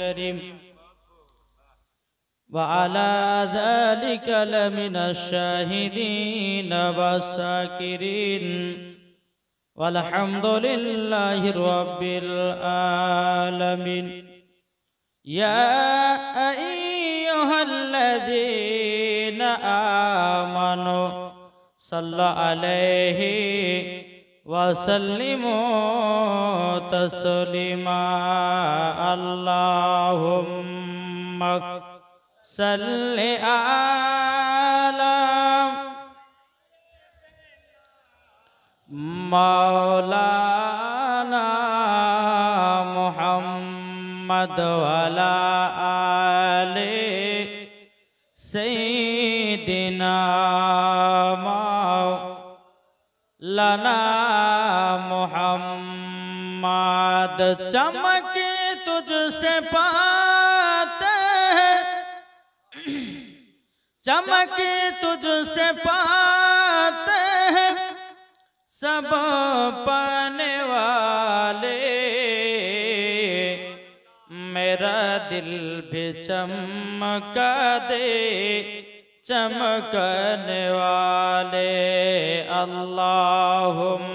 كريم وعلى ذلك لمن الشاهدين والشاكرين والحمد لله رب العالمين يا أيها الذين آمنوا صلوا عليه وسلموا تسليما اللهم صل على مولانا محمد وعلى آل سيدنا مولانا محمد चमक तुझसे पाते हैं चमक तुझसे पाते हैं सब पाने वाले मेरा दिल भी चमका दे चमकने वाले अल्लाहुम्मा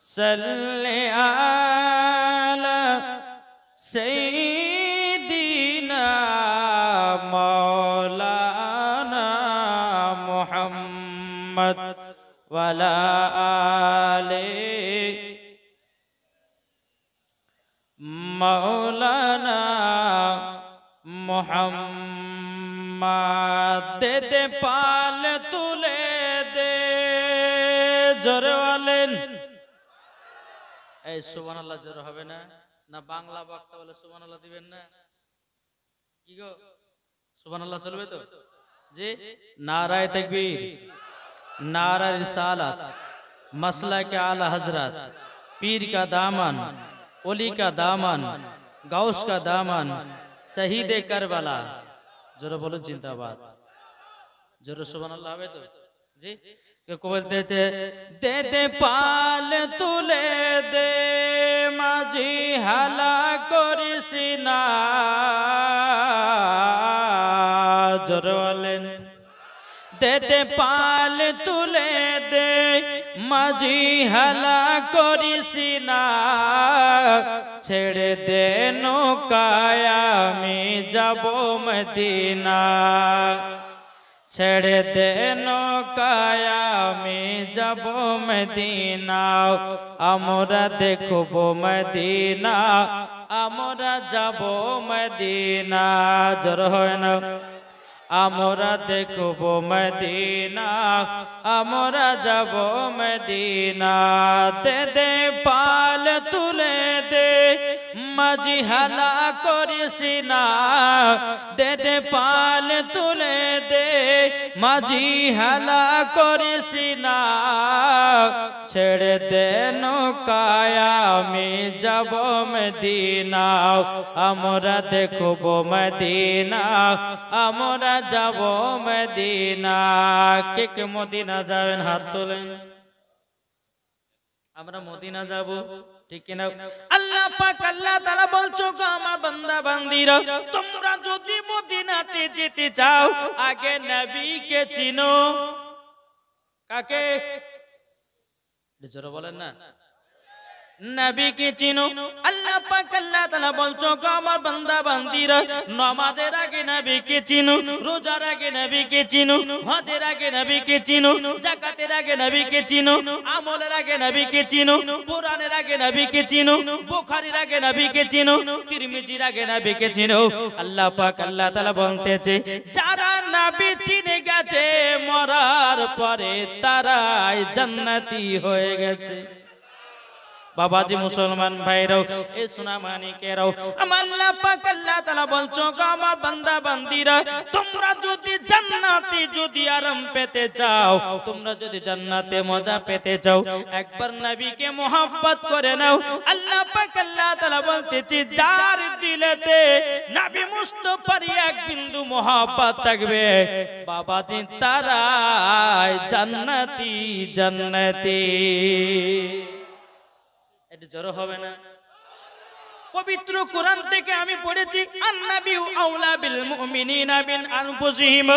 सल्ली अला सय्यिदिना मौलाना मुहम्मद वला आले मौलाना मुहम्मद दे दे पाल तुले दे जोरे वाले এই সুবহানাল্লাহ জোরে হবে না না বাংলা বক্তা বলে সুবহানাল্লাহ দিবেন না কি গো সুবহানাল্লাহ চলবে তো জি নারায়ে তাকবীর नारा रिसालत मसला के आला हजरत पीर का दामन ओली का दामन गौस का दामन शहीद करबला जोर बोलो जिंदाबाद जोर सुबहानाल्लाह হবে তো জি কে বলতে ছে দে দে পাল তুলে দে মাঝি হালা করিস না জোর বলেন दे दे पाल तुले दे माझी हला करिसी ना छेड़े दे नौकाया में जाबो मदीना छेड़े दे नौकाया में जाबो मदीना आमरा देखबो मदीना आमरा जाबो मदीना जोर হয় না আমরা দেখব মদিনা আমরা যাব মদিনা দে দে পাল তুলে দে মাঝি হালা করিস না দে দে পাল তুলে দে মাঝি হালা করিস না ছেড়ে দে নৌকায়া আমি যাব মদিনা আমরা দেখব মদিনা আমরা যাব মদিনা কে কে মদিনা যাবেন হাত তোলেন আমরা মদিনা যাব ঠিক কি না আল্লাহ পাক আল্লাহ তাআলা বলছো গো আমার বান্দা বান্দীরা তোমরা যদি মদিনাতে যেতে চাও আগে নবীকে চিনো কাকে জোরে বলেন না नबी के चिनो अल्लाह पाक अल्लाह ताला बोलছো গো আমার বান্দা বান্দীরা নামাজের আগে নবী কে চিনো রোজার আগে নবী কে চিনো হজের আগে নবী কে চিনো যাকাতের আগে নবী কে চিনো আমলের আগে নবী কে চিনো কুরআনের আগে নবী কে চিনো বুখারীর আগে নবী কে চিনো তিরমিজির আগে নবী কে চিনো আল্লাহ পাক আল্লাহ তাআলা বলতেছে যারা নবী চিনে গেছে মরার পরে তারাই জান্নাতি হয়ে গেছে बाबाजी मुसलमान भाईराओ ए सुना मानिकेराओ अल्लाह पाक अल्लाह ताआला बोलছো গো আমার বান্দা বান্দীরা তোমরা যদি জান্নাতে যদি আরাম পেতে চাও তোমরা যদি জান্নাতে মজা পেতে চাও একবার নবীকে मोहब्बत করে নাও আল্লাহ পাক আল্লাহ তাআলা বলতেছে যার দিলেতে নবী মুস্তাফার এক বিন্দু मोहब्बत থাকবে বাবাজি তারাই জান্নাতি জান্নাতি এটা জোরে হবে না পবিত্র কোরআন থেকে আমি পড়েছি আন-নাবিয়্যু আওলা বিল মুমিনিনা মিন আনফুসিহিম।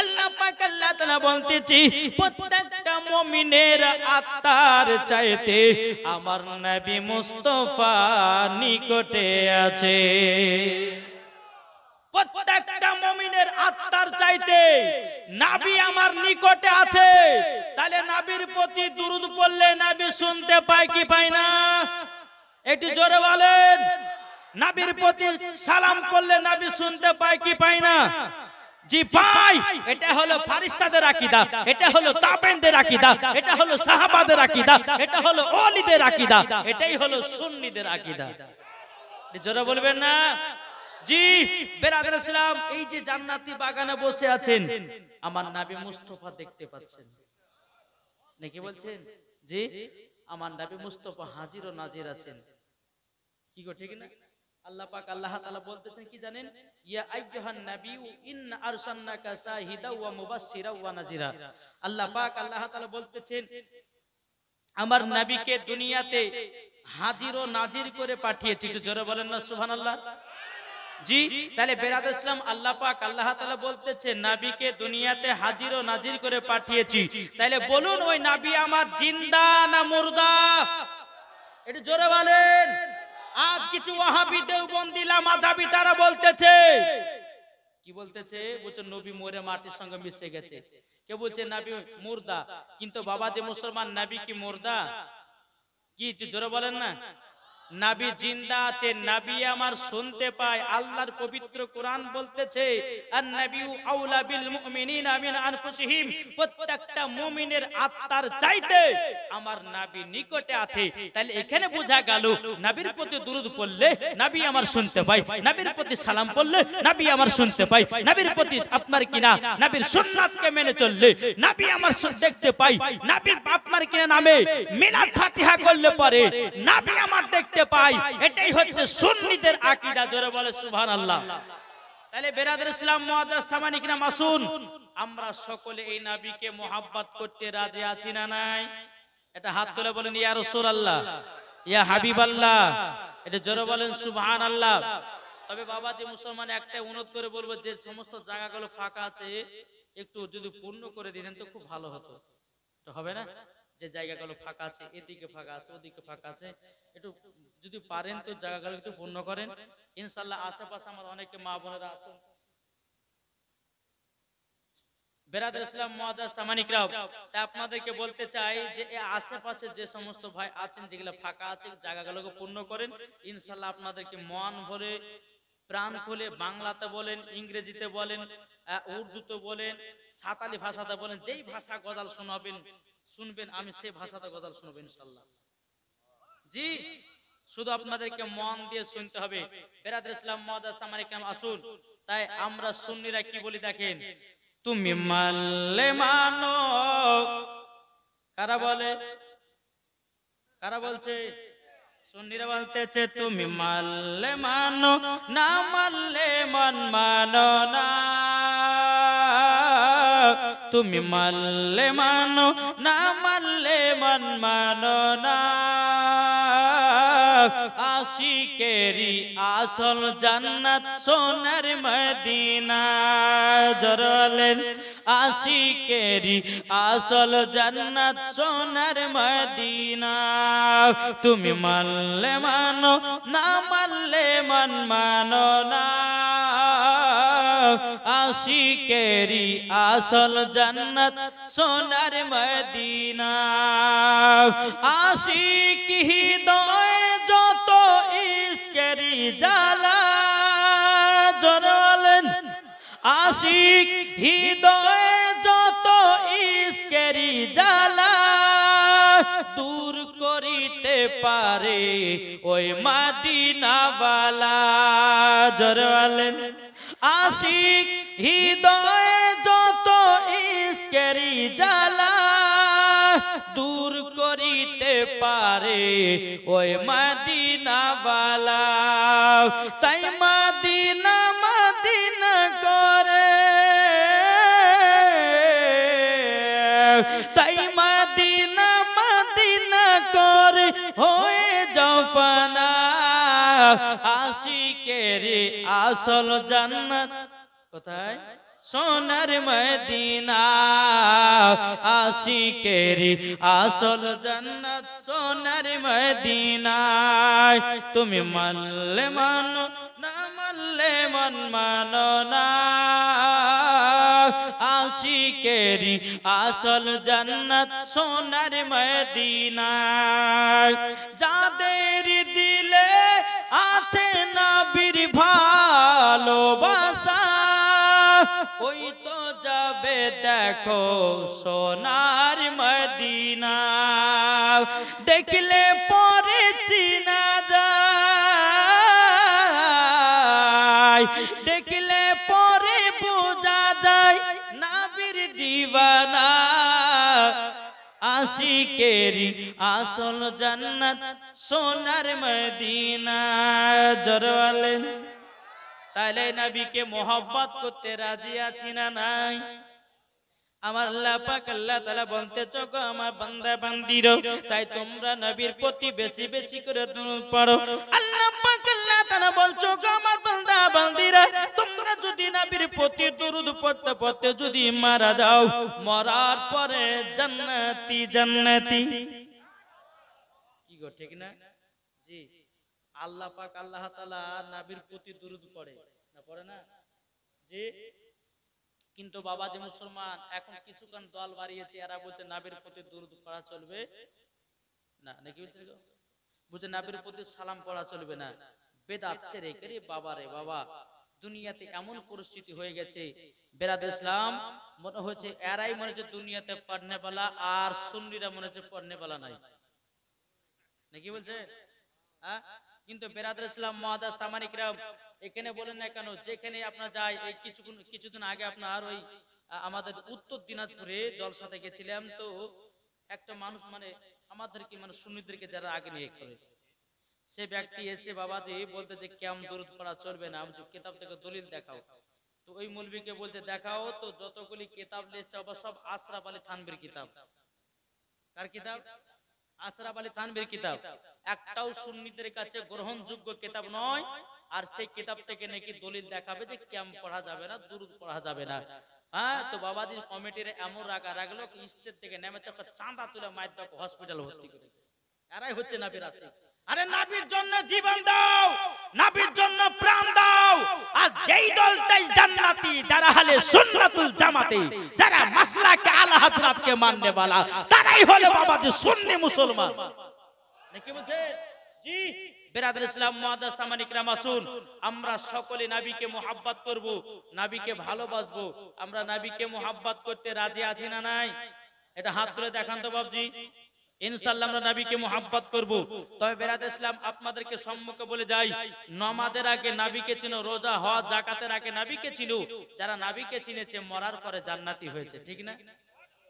আল্লাহ পাক আল্লাহ তাআলা বলতেছি প্রত্যেকটা মুমিনের আত্মার চাইতে আমার নবী মুস্তাফা নিকটে আছে। প্রত্যেকটা মুমিনের আত্মার চাইতে নবী আমার নিকটে আছে। তাহলে নবীর প্রতি দুরূদ পড়লে নবী শুনতে পায় কি পায় না? একটু জোরে বলেন। নবীর প্রতি সালাম করলে নবী শুনতে পায় কি পায় না? জি পায়। এটা হলো ফেরেশতাদের আকীদা, এটা হলো তাবেঈনদের আকীদা, এটা হলো সাহাবাদের আকীদা, এটা হলো ওলিদের আকীদা, এটাই হলো সুন্নিদের আকীদা। জোরে বলবেন না? জি বেরাদার ইসলাম, এই যে জান্নাতি বাগানে বসে আছেন আমার নবী মুস্তাফা দেখতে পাচ্ছেন নাকি? বলছেন জি আমার নবী মুস্তাফা হাজির ও নাজির আছেন। কি গো ঠিক না? আল্লাহ পাক আল্লাহ তাআলা বলতেছেন কি জানেন? ইয়া আইয়ুহান নাবিয়্যু ইন্না আরসালনাকা শাহিদাও ওয়া মুবাশশিরাও ওয়া নাযিরা। আল্লাহ পাক আল্লাহ তাআলা বলতেছেন আমার নবীকে দুনিয়াতে হাজির ও নাজির করে পাঠিয়েছি। একটু জোরে বলেন না সুবহানাল্লাহ। জি তাহলে বেরাদার ইসলাম আল্লাহ পাক আল্লাহ তাআলা বলতেছেন নবীকে দুনিয়াতে হাজির ও নাজির করে পাঠিয়েছি। তাহলে বলুন ওই নবী আমার জিন্দা না মুর্দা? একটু জোরে বলেন। আজ কিছু ওয়াহাবি দেওবন্দি লামাযাবি তারা বলতেছে, কি বলতেছে? বলছে নবী মরে মাটির সঙ্গে মিশে গেছে। কেউ বলছে নবী মুর্দা, কিন্তু বাবা যে মুসলমান নবী কি মুর্দা? কি একটু জোরে বলেন না। নবী জিন্দা আছে, নবী আমার শুনতে পায়। আল্লাহর পবিত্র কোরআন বলতেছে আন-নাবিয়্যু আওলা বিল মুমিনিনা মিন আনফুসিহিম। প্রত্যেকটা মুমিনের আত্মার চাইতে আমার নবী নিকটে আছে। তাহলে এখানে বোঝা গেল নবীর প্রতি দুরূদ পড়লে নবী আমার শুনতে পায়, নবীর প্রতি সালাম পড়লে নবী আমার শুনতে পায়, নবীর প্রতি আপনার কিনা নবীর সুন্নাতকে মেনে চললে নবী আমার দেখতে পায়, নবীর আপনার কিনা নামে মিলাদ ফাতিহা করলে পরে নবী আমার দেখতে পাই। এটাই হচ্ছে সুন্নিদের আকীদা। জোরে বলে সুবহানাল্লাহ। তাহলে বেরাদার ইসলাম মুআদ্দাস সামানিক নাম আসুন, আমরা সকলে এই নবীকে মুহাব্বত করতে রাজি আছি না নাই? এটা হাত তুলে বলেন ইয়া রাসূলুল্লাহ, ইয়া হাবিবাল্লাহ। এটা জোরে বলেন সুবহানাল্লাহ। তবে বাবা যে মুসলমান একটা অনুরোধ করে বলবো, যে সমস্ত জায়গাগুলো ফাঁকা আছে একটু যদি পূর্ণ করে দিতেন তো খুব ভালো হতো। তো হবে না? যে জায়গাগুলো ফাঁকা আছে, এদিকে ফাঁকা আছে, ওদিকে ফাঁকা আছে, একটু যদি পারেন তো জায়গাগুলো একটু পূর্ণ করেন ইনশাআল্লাহ। আশেপাশে আমার অনেকে মা বোনেরা আছেন। বেরাদার ইসলাম মুআদ্দাস সামানিকরাও, তাই আপনাদেরকে বলতে চাই যে এই আশেপাশে যে সমস্ত ভাই আছেন যেগুলো ফাঁকা আছে জায়গাগুলোকে পূর্ণ করেন ইনশাআল্লাহ। আপনাদেরকে মন ভরে প্রাণ খুলে বাংলাতে বলেন, ইংরেজিতে বলেন, উর্দুতে বলেন, সাঁওতালি ভাষাতে বলেন, যেই ভাষা গজল শোনাবেন শুনবেন আমি সেই ভাষাতে গজল শুনবো ইনশাআল্লাহ। জি শুধু আপনাদেরকে মন দিয়ে শুনতে হবে। বেরাদার ইসলাম মুআদ্দাস সামানিক নাম আসুন। তাই আমরা সুন্নিরা কি বলি দেখেন, তুমি মানলে মানো। কারা বলে? কারা বলছে? সুন্নিরা বলতেছে তুমি মানলে মানো, না মানলে মন মানো না। তুমি মানলে মানো, না মানলে মন মানো না। আশিকেরি আসল জান্নাত সোনার মদিনা। জরলেন আশিকেরি আসল জান্নাত সোনার মদিনা। তুমি মানলে মানো, না মানলে মন মানো না। আশিকেরি আসল জান্নাত সোনার মদিনা। আশিক হৃদয় যত ইশকেরি জ্বালা। জরলেন আশিক হৃদয় যত ইশকেরি জ্বালা দূর করিতে পারে ওই মদিনাওয়ালা। জরলেন আশিক হৃদয় যত ইশকেরি জ্বালা দূর করিতে পারে ওই মদিনাওয়ালা। তাই মদিনা মদিনা করে, তাই মদিনা মদিনা করে হয়ে যাও ফানা। আশিকেরি আসল জান্নাত কোথায়? সোনার মদিনা। আশিকেরি আসল জান্নাত সোনার মদিনায়। তুমি মানলে মানো না মানলে মন মানো না। আশিকেরি আসল জান্নাত সোনার মদিনায়। যাদের দিলে আছে নবীর ভালোবাসা ওই তো যাবে দেখো সোনার মদিনা। দেখলে পরে চিনা যায়, দেখলে পরে বোঝা যায় নবীর দিওয়ানা। আশিকেরি আসল জান্নাত সোনার মদিনা। জোরে বলেন। তাহলে নবীকে মোহব্বত করতে রাজি আছি না নাই? আমার আল্লাহ পাক আল্লাহ তাআলা বলতেছ গো আমার বান্দা বান্দিরা, তাই তোমরা নবীর প্রতি বেশি বেশি করে দরুদ পড়ো। আল্লাহ পাক আল্লাহ তাআলা বলছো গো আমার বান্দা বান্দিরা, তোমরা যদি নবীর প্রতি দরুদ পড়তে পড়তে যদি মারা যাও, মরার পরে জান্নাতি জান্নাতি। কি গো ঠিক না? জি, আল্লাহ পাক আল্লাহ তাআলা নবীর প্রতি দরুদ পড়ে না, পড়ে না? জি। কিন্তু বাবাজি মুসলমান এখন কিছুক্ষণ দল বাড়িয়েছে, এরা বলছে নবীর প্রতি দরুদ পড়া চলবে না, নাকি বলছে? বুঝে নবীর প্রতি সালাম পড়া চলবে না, বেদাত শিরক। রে বাবা রে বাবা, দুনিয়াতে এমন পরিস্থিতি হয়ে গেছে বেরাদর ইসলাম মনে হচ্ছে এরাই মনে হচ্ছে দুনিয়াতে পড়নে वाला আর সুন্নিরা মনে হচ্ছে পড়নে वाला নাই, নাকি বলছে? হ্যাঁ, কিন্তু বেরাদর ইসলাম মুআদ্দাস সামানি কিরাম এখানে বলেন না কেন, যেখানে আপনার যায় এই কিছুদিন আগে আপনার ওই আমাদের উত্তর দিনাজপুরে জলসাতে গেছিলাম, তো একটা মানুষ মানে আমাদেরকে মানে সুন্নিদেরকে যারা আগে নিয়ে করে, সে ব্যক্তি এসে বাবাজি বলতে যে কেমন দরুদ পড়া চলবে না, আমি কিতাব থেকে দলিল দেখাও। তো ওই মৌলবীকে বলতে দেখাও তো যতগুলি কিতাব লিখছে সব আশরাফ আলী থানভীর কিতাব। কার কিতাব? আশরাফ আলী থানভীর কিতাব। একটাও সুন্নিদের কাছে গ্রহণযোগ্য কিতাব নয়। আর সেই কিতাব থেকে নাকি দলিল দেখাবে যে কেমন পড়া যাবে না, দরুদ পড়া যাবে না। হ্যাঁ, তো বাবাজির কমিটির এমন রাগলো স্টেট থেকে নেমেছে চাঁদা তুলে মায়ের দাও হসপিটালে ভর্তি করেছে। এরাই হচ্ছে নবীর আশিক। আরে নবীর জন্য জীবন দাও, নবীর জন্য প্রাণ দাও। আর যেই দলটাই জান্নাতি, যারা হলে সুন্নাতুল জামাতে, যারা মাসলাকে আলা হযরতকে মাননে वाला, তারাই হলো বাবাজি সুন্নি মুসলমান, নাকি বলছে? জি বেরাদর ইসলাম মুআদ্দাস সামানি কিরাম, আসুন আমরা সকলে নবীকে মুহাব্বত করব, নবীকে ভালোবাসবো। আমরা নবীকে মুহাব্বত করতে রাজি আছি না নাই? এটা হাত তুলে দেখান তো বাবজি। ইনশাআল্লাহ আমরা নবীকে মুহাব্বত করব। তবে বেরাদর ইসলাম আপনাদেরকে সম্মুখে বলে যাই, নামাজের আগে নবীকে চিনো, রোজা হজ যাকাতের আগে নবীকে চিনো। যারা নবীকে চিনেছে মরার পরে জান্নাতি হয়েছে, ঠিক না?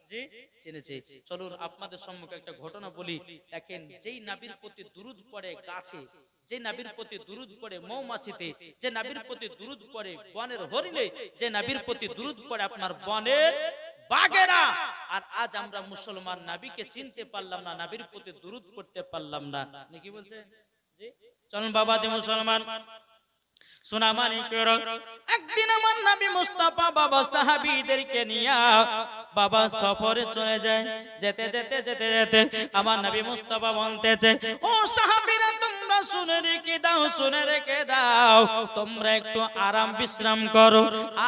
জি চিনেছে। চলুন আপনাদের সম্মুখে একটা ঘটনা বলি। দেখেন, যেই নবীর প্রতি দুরূদ পড়ে গাছে, যে নবীর প্রতি দুরূদ পড়ে মৌমাছিতে, যে নবীর প্রতি দুরূদ পড়ে বনের হরিণে, যে নবীর প্রতি দুরূদ পড়ে আপনার বনের বাঘেরা। আর আজ আমরা মুসলমান নবীকে চিনতে পারলাম না, নবীর প্রতি দুরূদ পড়তে পারলাম না, নাকি বলছে? জি চলুন বাবাজি মুসলমান সোনা মানিকের, একদিন আমার নবী মুস্তাফা বাবা সাহাবীদেরকে নিয়ে বাবা সফরে চলে যায়। যেতে যেতে যেতে যেতে আমার নবী মুস্তাফা বলতেছে, ও সাহাবীরা তোমরা শুনে রেখে দাও, শুনে রেখে দাও, তোমরা একটু আরাম বিশ্রাম করো।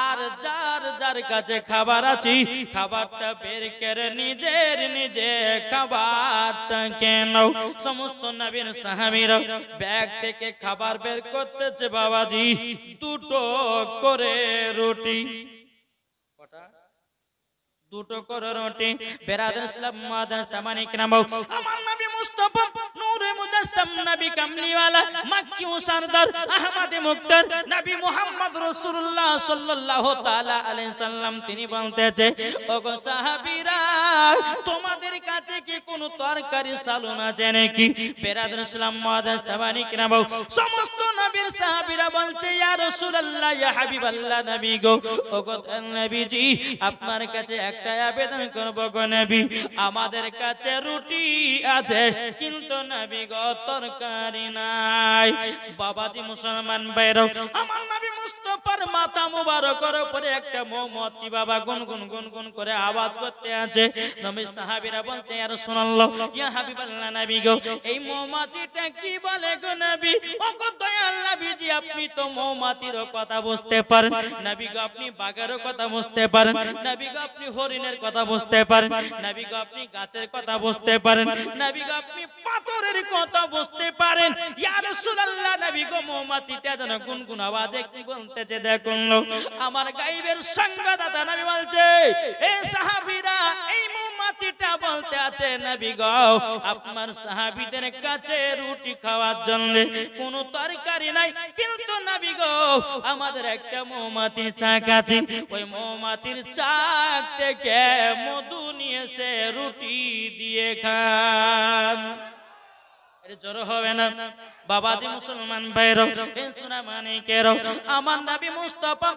আর যার যার কাছে খাবার আছে খাবারটা বের করে নিজের নিজে খাবারটা কেনাও। সমস্ত নবীর সাহাবীরা ব্যাগ থেকে খাবার বের করতেছে বাবাজি, দুটো করে রুটি। কটা? দুটো করে রুটি। বেরাদর ইসলাম মুআদ্দাস সামানি কিরাম, আমার নবী মুস্তাফা নূরে মুজাসসাম, নবী কামলিওয়ালা, মক্কি ও সরদার, আহমদে মুক্তার, নবী মুহাম্মদ রাসূলুল্লাহ সাল্লাল্লাহু তাআলা আলাইহি সাল্লাম তিনি বলতেছে, ওগো সাহাবীরা তোমাদের কাছে কি কোনো তরকারি সালুন আছে নাকি? বেরাদর ইসলাম মুআদ্দাস সামানি কিরাম, সমস্ত নবীর সাহাবীরা বলছে, ইয়া রাসূলুল্লাহ, ইয়া হাবিবাল্লাহ, নবী গো, ওগো নবীজি আপনার কাছে একটা আবেদন করব গো নবী, আমাদের কাছে রুটি আছে কিন্তু নবী গো তরকারি নাই। বাবাজি মুসলমান ভাইরা, আমার নবী মুস্তাফার মাথা মুবারকের উপরে একটা মৌমাছি বাবা গুনগুন গুনগুন করে আওয়াজ করতে আছে। নবী সাহাবীরা বলছে, ইয়া রাসূলুল্লাহ, ইয়া হাবিবাল্লাহ নবী গো, এই মৌমাছিটা কি বলে গো নবী? ও গো দয়াল নবীজি, আপনি তো মৌমাছির কথা বুঝতে পারেন, নবী গো আপনি বাঘের কথা বুঝতে পারেন, নবী গো আপনি হরিণের কথা বুঝতে পারেন, নবী গো আপনি গাছের কথা বুঝতে পারেন, নবী গো আপনি পাথরের কথা বুঝতে পারেন। ইয়া রাসূলুল্লাহ, নবী গো মৌমাছিটা যেন গুনগুন আওয়াজে কি বলতেছে দেখুন। আমার গায়বের সংবাদদাতা নবী বলছে, এই সাহাবীরা, এই মৌমাছিটা বলতে আছে, নবী গো আপনার সাহাবীদের কাছে রুটি খাওয়ার জন্য কোনো তরকারি নাই, কিন্তু নবী গো আমাদের একটা মৌমাছির চাক আছে, ওই মৌমাছির চাক থেকে মধু নিয়েছে, রুটি দিয়ে খান। জোর হবে না বাবাজি মুসলমান ভাইরা, এই সোনা মানিকেরা, আমার নবী মুস্তাফা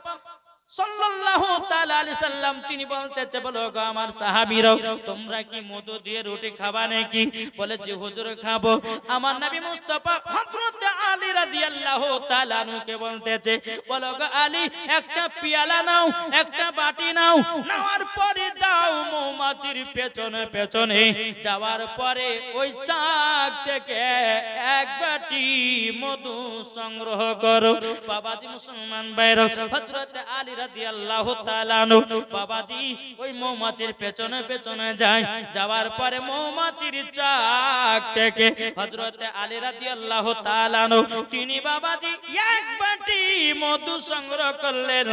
সাল্লাল্লাহু তাআলা আলাইহি সাল্লাম তিনি বলতেছে, বলো গো আমার সাহাবীরা, তোমরা কি মধু দিয়ে রুটি খাবা নাকি? বলে যে হুজুর খাবো। আমার নবী মুস্তাফা হযরত আলী রাদিয়াল্লাহু তাআলা আনহুকে বলতেছে, বলো গো আলী, একটা পেয়ালা নাও, একটা বাটি নাও, নেওয়ার পরে যাও মৌমাছির পেছনে পেছনে, যাওয়ার পরে ওই চাক থেকে এক বাটি মধু সংগ্রহ করো। বাবাজি মুসলমান ভাইরা, হযরত আলী রাদিয়াল্লাহু তাআলা আনহু বাবাজি ওই মৌমাছির পেছনে পেছনে যায়, যাওয়ার পরে মৌমাছির চাক থেকে হযরত আলী রাদিয়াল্লাহু তাআলা আনহু তিনি বাবাজি এক বাটি মধু সংগ্রহ করলেন,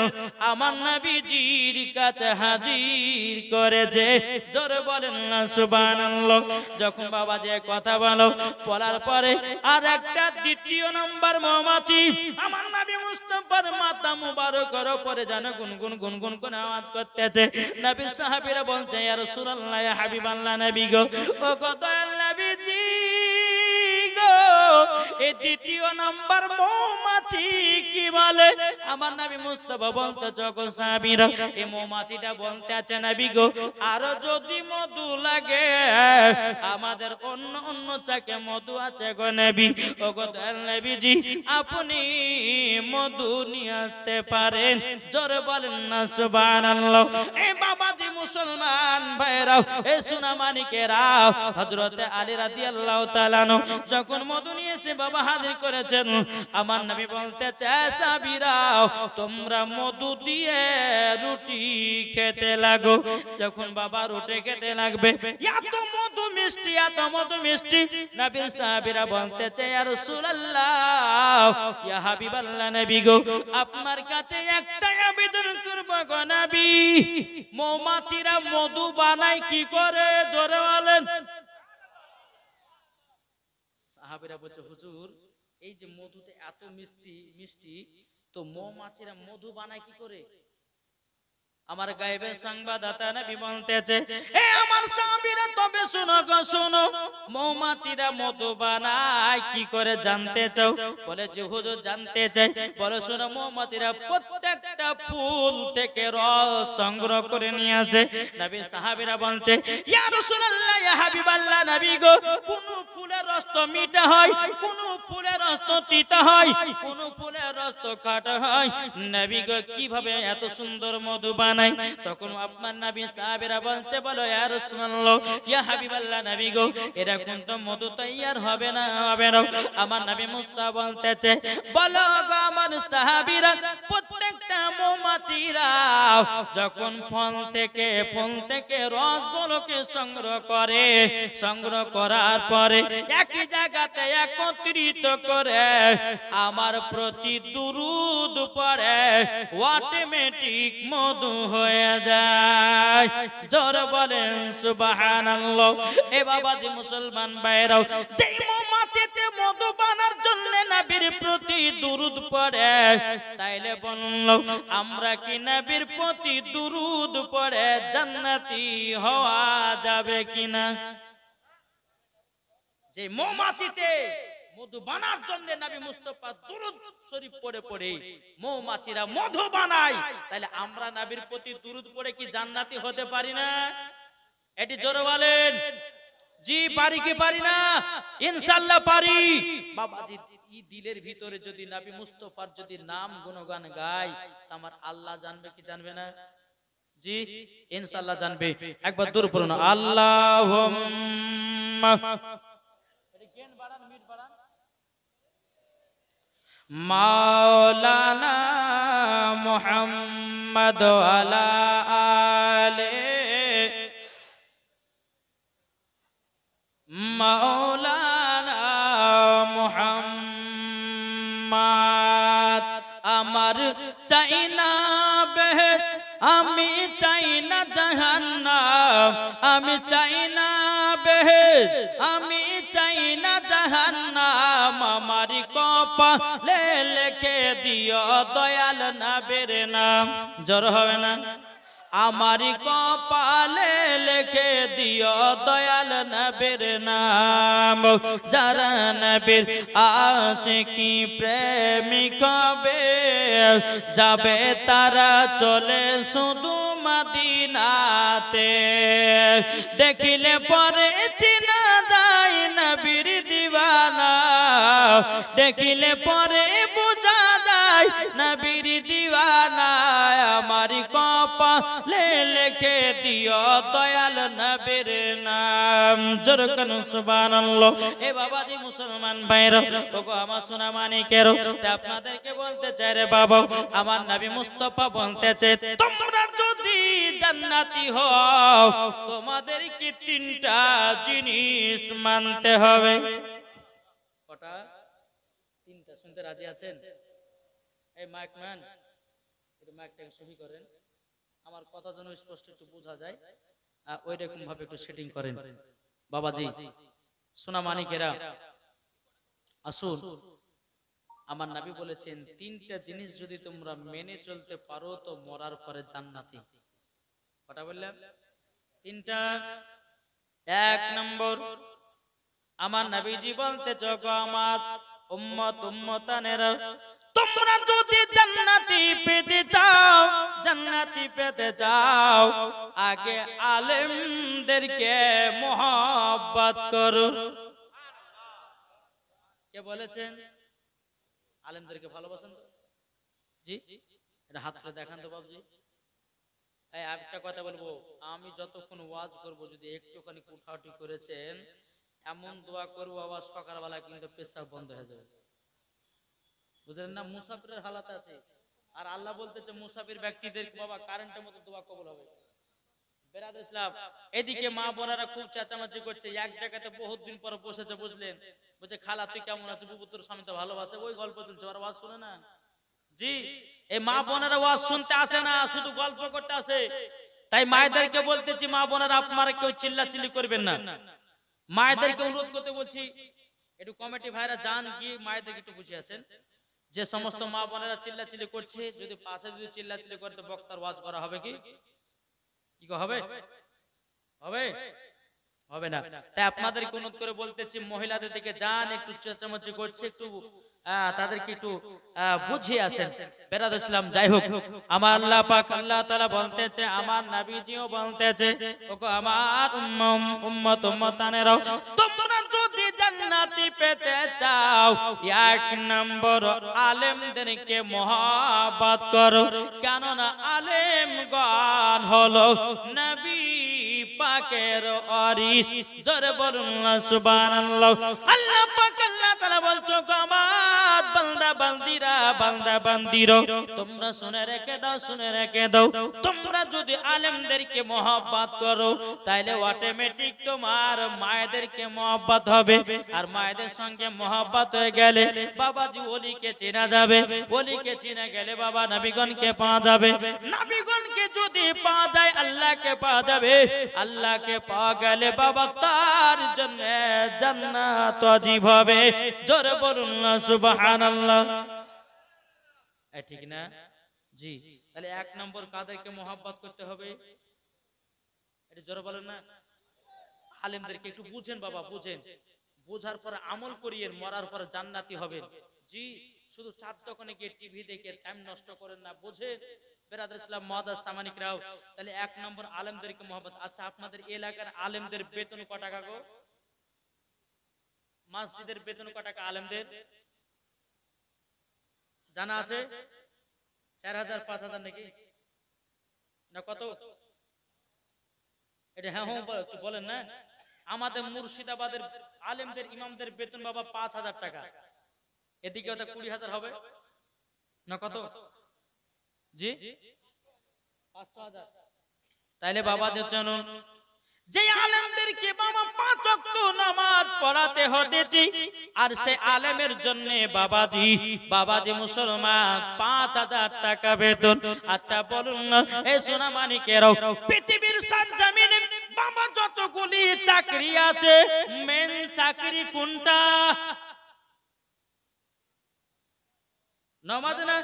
আমার নবীজির কাছে হাজির করেছে। জোরে বলেন না সুবহানাল্লাহ। যখন বাবাজি কথা বলার পরে আর একটা দ্বিতীয় নাম্বার মৌমাছি আমার নবী মুস্তাফার মাথা মুবারকের উপরে যেন গুনগুন গুনগুন করে আওয়াজ করতেছে। নবীর সাহাবীরা বলছে, ইয়া রাসূলুল্লাহ, ইয়া হাবিবাল্লাহ নবী গো, ও গো দয়াল নবীজি গো, এই দ্বিতীয় নাম্বার মৌমাছি কি বলে? আমার নবী মুস্তাফা বলতে, যখন সাহাবীরা এই মৌমাছিটা বলতে আছে, নবী গো আরো যদি মধু লাগে, আমাদের অন্য অন্য চাকে মধু আছে গো নবী, ও গো দয়াল নবীজি আপনি মধু নিয়ে আসতে পারেন। জোরে বলেন না সুবহানাল্লাহ। এই বাবাজি মুসলমান ভাইরা, এই সোনা মানিকেরা, হযরত আলী রাদিয়াল্লাহু তাআলা আনহু যখন মধু নিয়ে এসে বাবা হাজির করেছেন, আমার নবী বলতেছে, সাহাবীরা তোমরা মধু দিয়ে রুটি খেতে লাগো। যখন বাবা রুটি খেতে লাগবে, এত মধু মিষ্টি, এত মধু মিষ্টি, নবীর সাহাবীরা বলতেছে, ইয়া রাসূলুল্লাহ, ইয়া হাবিবাল্লাহ নবী গো, আপনার কাছে একটা আবেদন করব গো নবী, মৌমাছিরা মধু বানায় কি করে? জোরে বলেন। সাহাবীরা বলছে, হুজুর এই যে মধুতে এত মিষ্টি মিষ্টি, তো মৌমাছিরা মধু বানায় কি করে? আমার গায়েবের সংবাদদাতা নবী বলতেছে, এ আমার সাহাবীরা তবে শুনো গো শুনো, মৌমাছিরা মধু বানায় কি করে জানতে চাও? বলে যে হুজুর জানতে চাই। বলে শোনো, মৌমাছিরা প্রত্যেকটা ফুল থেকে রস সংগ্রহ করে নিয়ে আসে। নবী সাহাবীরা বলছে, ইয়া রাসূলুল্লাহ, ইয়া হাবিবাল্লাহ নবী গো, কোন ফুলের রস তো মিঠা হয়, কোন ফুলের রস তো তিতা হয়, কোন ফুলের রস তো খাঁটা হয়, নবী গো কিভাবে এত সুন্দর মধু বানায়? তখন আপনার নবী সাহাবীরা বলছে, বলো ইয়া রাসূলুল্লাহ, ইয়া হাবিবাল্লাহ নবী গো, এরকম তো মধু তৈয়ার হবে না, হবে না। আমার নবী মুস্তাফা বলতেছে, বলো গো আমার সাহাবীরা, প্রত্যেকটা মৌমাছিরা যখন ফল থেকে রসগুলোকে সংগ্রহ করে, সংগ্রহ করার পরে একই জায়গাতে একত্রিত করে আমার প্রতি দুরূদ পড়ে, অটোমেটিক মধু হয়ে যায়। জোরে বলেন সুবহানাল্লাহ। এ বাবাজি মুসলমান ভাইরা, যেই মৌমাছিতে মধু বানার জন্য নবীর প্রতি দুরূদ পড়ে, তাইলে বলল আমরা কি নবীর প্রতি দুরূদ পড়ে জান্নাতি হওয়া যাবে কিনা? যে মৌমাছিতে মধু বানার জন্য নবী মুস্তাফা দুরূদ শরীফ পড়ে পড়ে মৌমাছিরা মধু বানায়, তাহলে আমরা নবীর প্রতি দুরূদ পড়ে কি জান্নাতি হতে পারি না? এটি জোরে বলেন। জি পারি কি পারি না? ইনশাআল্লাহ পারি বাবাজি। এই দিলের ভিতরে যদি নবী মুস্তাফার যদি নাম গুণগান গাই, আমার আল্লাহ জানবে কি জানবে না? জি ইনশাআল্লাহ জানবে। একবার দূর পড়ুন, আল্লাহুম্মা মাওলানা মুহাম্মদ আলা আলে মাওলানা মুহাম্মদ। আমার চাই না বেহেশত, আমি চাই না জাহান্নাম, আমি চাই না বেহেশত, আমি চাই না জাহান্নাম। আমার কপালে লিখে দিও দয়াল নবীর নাম। জোর হবে না? আমার কপালে লিখে দিও দয়াল নবীর নাম। যারা নবীর আশিকি প্রেমিক হবে, যাবে তারা চলে শুধু মদিনাতে। দেখিলে পরে চিনা যায় নবীর দিওয়ানা, দেখিলে পরে বুঝা যায় নবীর দিওয়ানা। আমার কপালে লিখে দিও দয়াল নবীর নাম। জোর করুন সুবহানাল্লাহ। এ বাবাজি মুসলমান ভাইরা, ওগো আমার সোনা মানিকের, আপনাদেরকে বলতে চাই রে বাবা, আমার নবী মুস্তাফা বলতে চাই, তোমরা যদি জান্নাতি হও তোমাদের কি তিনটা জিনিস মানতে হবে। কটা? তিনটা। শুনতে রাজি আছেন? এই মাইক ম্যান, একটু মাইকটাকে সহি করেন, আমার কথা যেন স্পষ্ট একটু বোঝা যায়, ওই রকম ভাবে একটু সেটিং করেন বাবাজি। সোনা মানিকেরা আসুন, আমার নবী বলেছেন তিনটা জিনিস যদি তোমরা মেনে চলতে পারো তো মরার পরে জান্নাতি। কটা বললাম? তিনটা। এক নম্বর, আমার নবীজি বলতে চোখ আমার উম্মত উম্মতানেরা, তোমরা যদি জান্নাতি পেতে চাও, জান্নাতি পেতে চাও, আগে আলেমদেরকে মহব্বত করো। কে বলেছেন? আলেমদেরকে ভালোবাসেন তো? জি এটা হাত তুলে দেখান তো বাবুজি। এই একটা কথা বলবো, আমি যতক্ষণ ওয়াজ করব যদি একটুখানি কুঠাউটি করেছেন, এমন দোয়া করবো আবার সকালবেলা কিন্তু পেশাব বন্ধ হয়ে যাবে, বুঝলেন না? মুসাফিরের হালাত আছে, আর আল্লাহ বলতেছে মুসাফির ব্যক্তিদের বাবা কারেন্টের মতো দোয়া কবুল হবে। বেরাদর ইসলাম, এদিকে মা বোনেরা খুব চেঁচামেচি করছে, এক জায়গাতে বহুত দিন পর বসেছে, বুঝলেন? বলছে খালা তুই কেমন আছিস, বুবু তোর স্বামী তো ভালোবাসে, ওই গল্প চলছে, ওর আওয়াজ শুনে না। জি এই মা বোনেরা ওয়াজ শুনতে আসে না, শুধু গল্প করতে আসে। তাই মায়েদেরকে বলতেছি, মা বোনেরা আপনারা কেউ চিল্লাচিল্লি করবেন না, মায়েদেরকে অনুরোধ করতে বলছি, একটু কমিটি ভাইরা যান গিয়ে মায়েদেরকে একটু বুঝিয়ে আসেন। যে সমস্ত মা বোনেরা চিল্লাচিল্লি করছে, যদি পাশে যদি চিল্লাচিল্লি করতে বক্তার ওয়াজ করা হবে কি কি হবে? হবে? হবে না। তাই আপনাদেরকে অনুরোধ করে বলতেছি, মহিলাদের দিকে যান, একটু চেঁচামেচি করছে, একটু তাদেরকে একটু বুঝিয়ে আসেন। বেরাদ ইসলাম, যাই হোক, আমার আল্লাহ পাক আল্লাহ তাআলা বলতেছে, আমার নবীজিও বলতেছে, ওগো আমার উম্মত উম্মতানেরা, তোমরা যদি জান্নাতি পেতে চাও, এক নম্বর আলেমদেরকে মহব্বত করো, কেননা আলেমগণ হলো নবী পাকের ওয়ারিস। জোরে বলুন সুবহানাল্লাহ। আল্লাহ পাক আল্লাহ তাআলা বলছো, আমার বান্দা বান্দিরা, বান্দা বান্দিরো, তোমরা শুনে রেখে দাও, শুনে রেখে দাও, তোমরা যদি আলেমদেরকে মহব্বত করো তাহলে অটোমেটিক তোমার মায়েদেরকে মহব্বত হবে, আর মায়েদের সঙ্গে মহব্বত হয়ে গেলে বাবাজি ওলিকে চেনা যাবে, ওলিকে চিনে গেলে বাবা নবীগণকে পাওয়া যাবে, নবীগণকে যদি পাওয়া যায় আল্লাহকে পাওয়া যাবে, আল্লাহকে পাওয়া গেলে বাবা তার জন্য জান্নাত ওয়াজিব হবে। জোরে বলুন সুবহানাল্লাহ। ঠিক না? জি তাহলে এক নম্বর কাদেরকে মহব্বত করতে হবে? এটা জোরে বলেন না। আলেমদেরকে একটু বুঝেন বাবা, বুঝেন, বোঝার পর আমল করিয়েন, মরার পর জান্নাতি হবেন। জি শুধু চাঁদ দোকানে গিয়ে টিভি দেখে টাইম নষ্ট করেন না, বুঝেন বেরাদর ইসলাম মুআদ্দাস সামানিকরাও। তাহলে এক নম্বর আলেমদেরকে মহব্বত। আচ্ছা আপনাদের এলাকার আলেমদের বেতন কত টাকা গো? মসজিদের বেতন কত টাকা আলেমদের জানা আছে? 4000 5000 নাকি না কত? এটা হ্যাঁ হ্যাঁ বলেন না। আমাদের মুর্শিদাবাদের আলেমদের ইমামদের বেতন বাবা 5000 টাকা, এদিকে হয়তো 20000 হবে না কত? জি 5000। তাইলে বাবা জানুন যে আলেমদেরকে বাবা 5 ওয়াক্ত নামাজ পড়াতে হতেছে, আর সে আলেমের জন্য বাবাজি মুসলমান 5000 টাকা বেতন। আচ্ছা বলুন না এই সোনা মানিকেরাও, পৃথিবীর সরজমিনে বাবা যতগুলি চাকরি আছে, মেন চাকরি কোনটা? নামাজ না?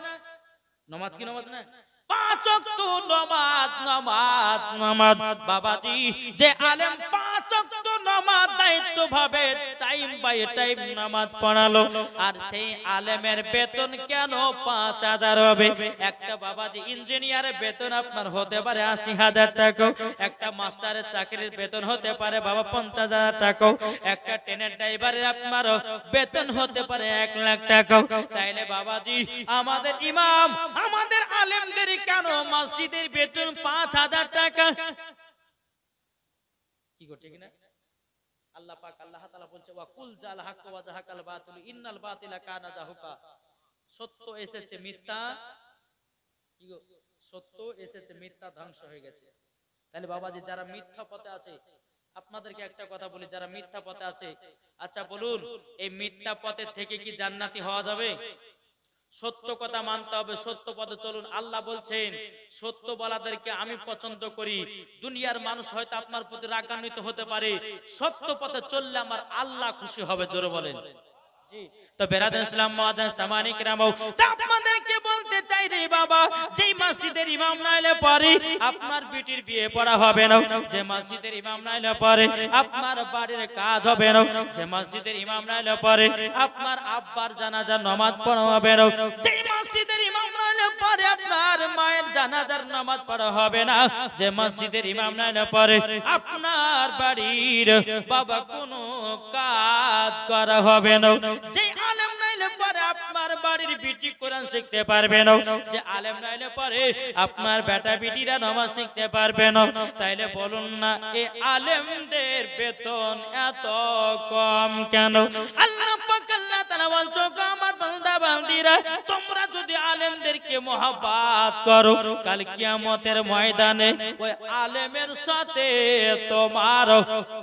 নামাজ কি নামাজ না? 5 ওয়াক্ত নামাজ নামাজ নামাজ। বাবাজি যে আলেম 5 ওয়াক্ত নামাজ দায়িত্ব ভাবে টাইম বাই টাইম নামাজ পড়ালো, আর সেই আলেমের বেতন কেন 5000 হবে? একটা বাবাজি ইঞ্জিনিয়ারের বেতন আপনার হতে পারে 80000 টাকা, একটা মাস্টারের চাকরির বেতন হতে পারে বাবা 50000 টাকা, একটা ট্রেনের ড্রাইভারের আপনার বেতন হতে পারে 1 লাখ টাকা। তাইলে বাবাজি আমাদের ইমাম আমাদের আলেমদের কেন মসজিদের বেতন 5000 টাকা? কি গো ঠিক না? আল্লাহ পাক আল্লাহ তাআলা বলছে ওয়া কুল জাল হক ওয়া জাহাকাল বাতিল ইন্নাল বাতিলা কানা জাহুকা। সত্য এসেছে মিথ্যা কি গো? সত্য এসেছে মিথ্যা ধ্বংস হয়ে গেছে। তাহলে বাবাজি যারা মিথ্যা পথে আছে, আপনাদেরকে একটা কথা বলি, যারা মিথ্যা পথে আছে, আচ্ছা বলুন এই মিথ্যা পথে থেকে কি জান্নাতি হওয়া যাবে? সত্য কথা মানতে হবে, সত্য পথে চলুন। আল্লাহ বলছেন সত্য বলাদেরকে আমি পছন্দ করি। দুনিয়ার মানুষ হয়তো আপনার প্রতি রাগান্বিত হতে পারে, সত্য পথে চললে আমার আল্লাহ খুশি হবে। জোরে বলেন জি। তো বেরাদার ইসলাম মুআজ্জিন সামানি কিরাম, আপনাদেরকে বলতে চাই রে বাবা, যে মসজিদের ইমাম নাইলে পরে আপনার বিটির বিয়ে পড়া হবে না, যে মসজিদের ইমাম নাইলে পরে আপনার বাড়ির কাজ হবে না, যে মসজিদের ইমাম নাইলে পরে আপনার আব্বার জানাজার নামাজ পড়া হবে না, যে মসজিদের ইমাম নাইলে পরে আপনার মায়ের জানাজার নামাজ পড়া হবে না, যে মসজিদের ইমাম নাইলে পরে আপনার বাড়ির বাবা কোনো কাজ করা হবে না, যে আলেম নাইলে পরে আপনার বাড়ির বিটি কোরআন শিখতে পারবে না, যে আলেম নাইলে পরে আপনার বেটা বিটিরা নামাজ শিখতে পারবে না। তাইলে বলুন না এই আলেমদের বেতন এত কম কেন? আল্লাহ পাক আল্লাহ তাআলা বলছো আমার বান্দা বান্দিরা, তোমরা যদি আলেমদেরকে মহব্বত করো, কাল কিয়ামতের ময়দানে ওই আলেমের সাথে তোমার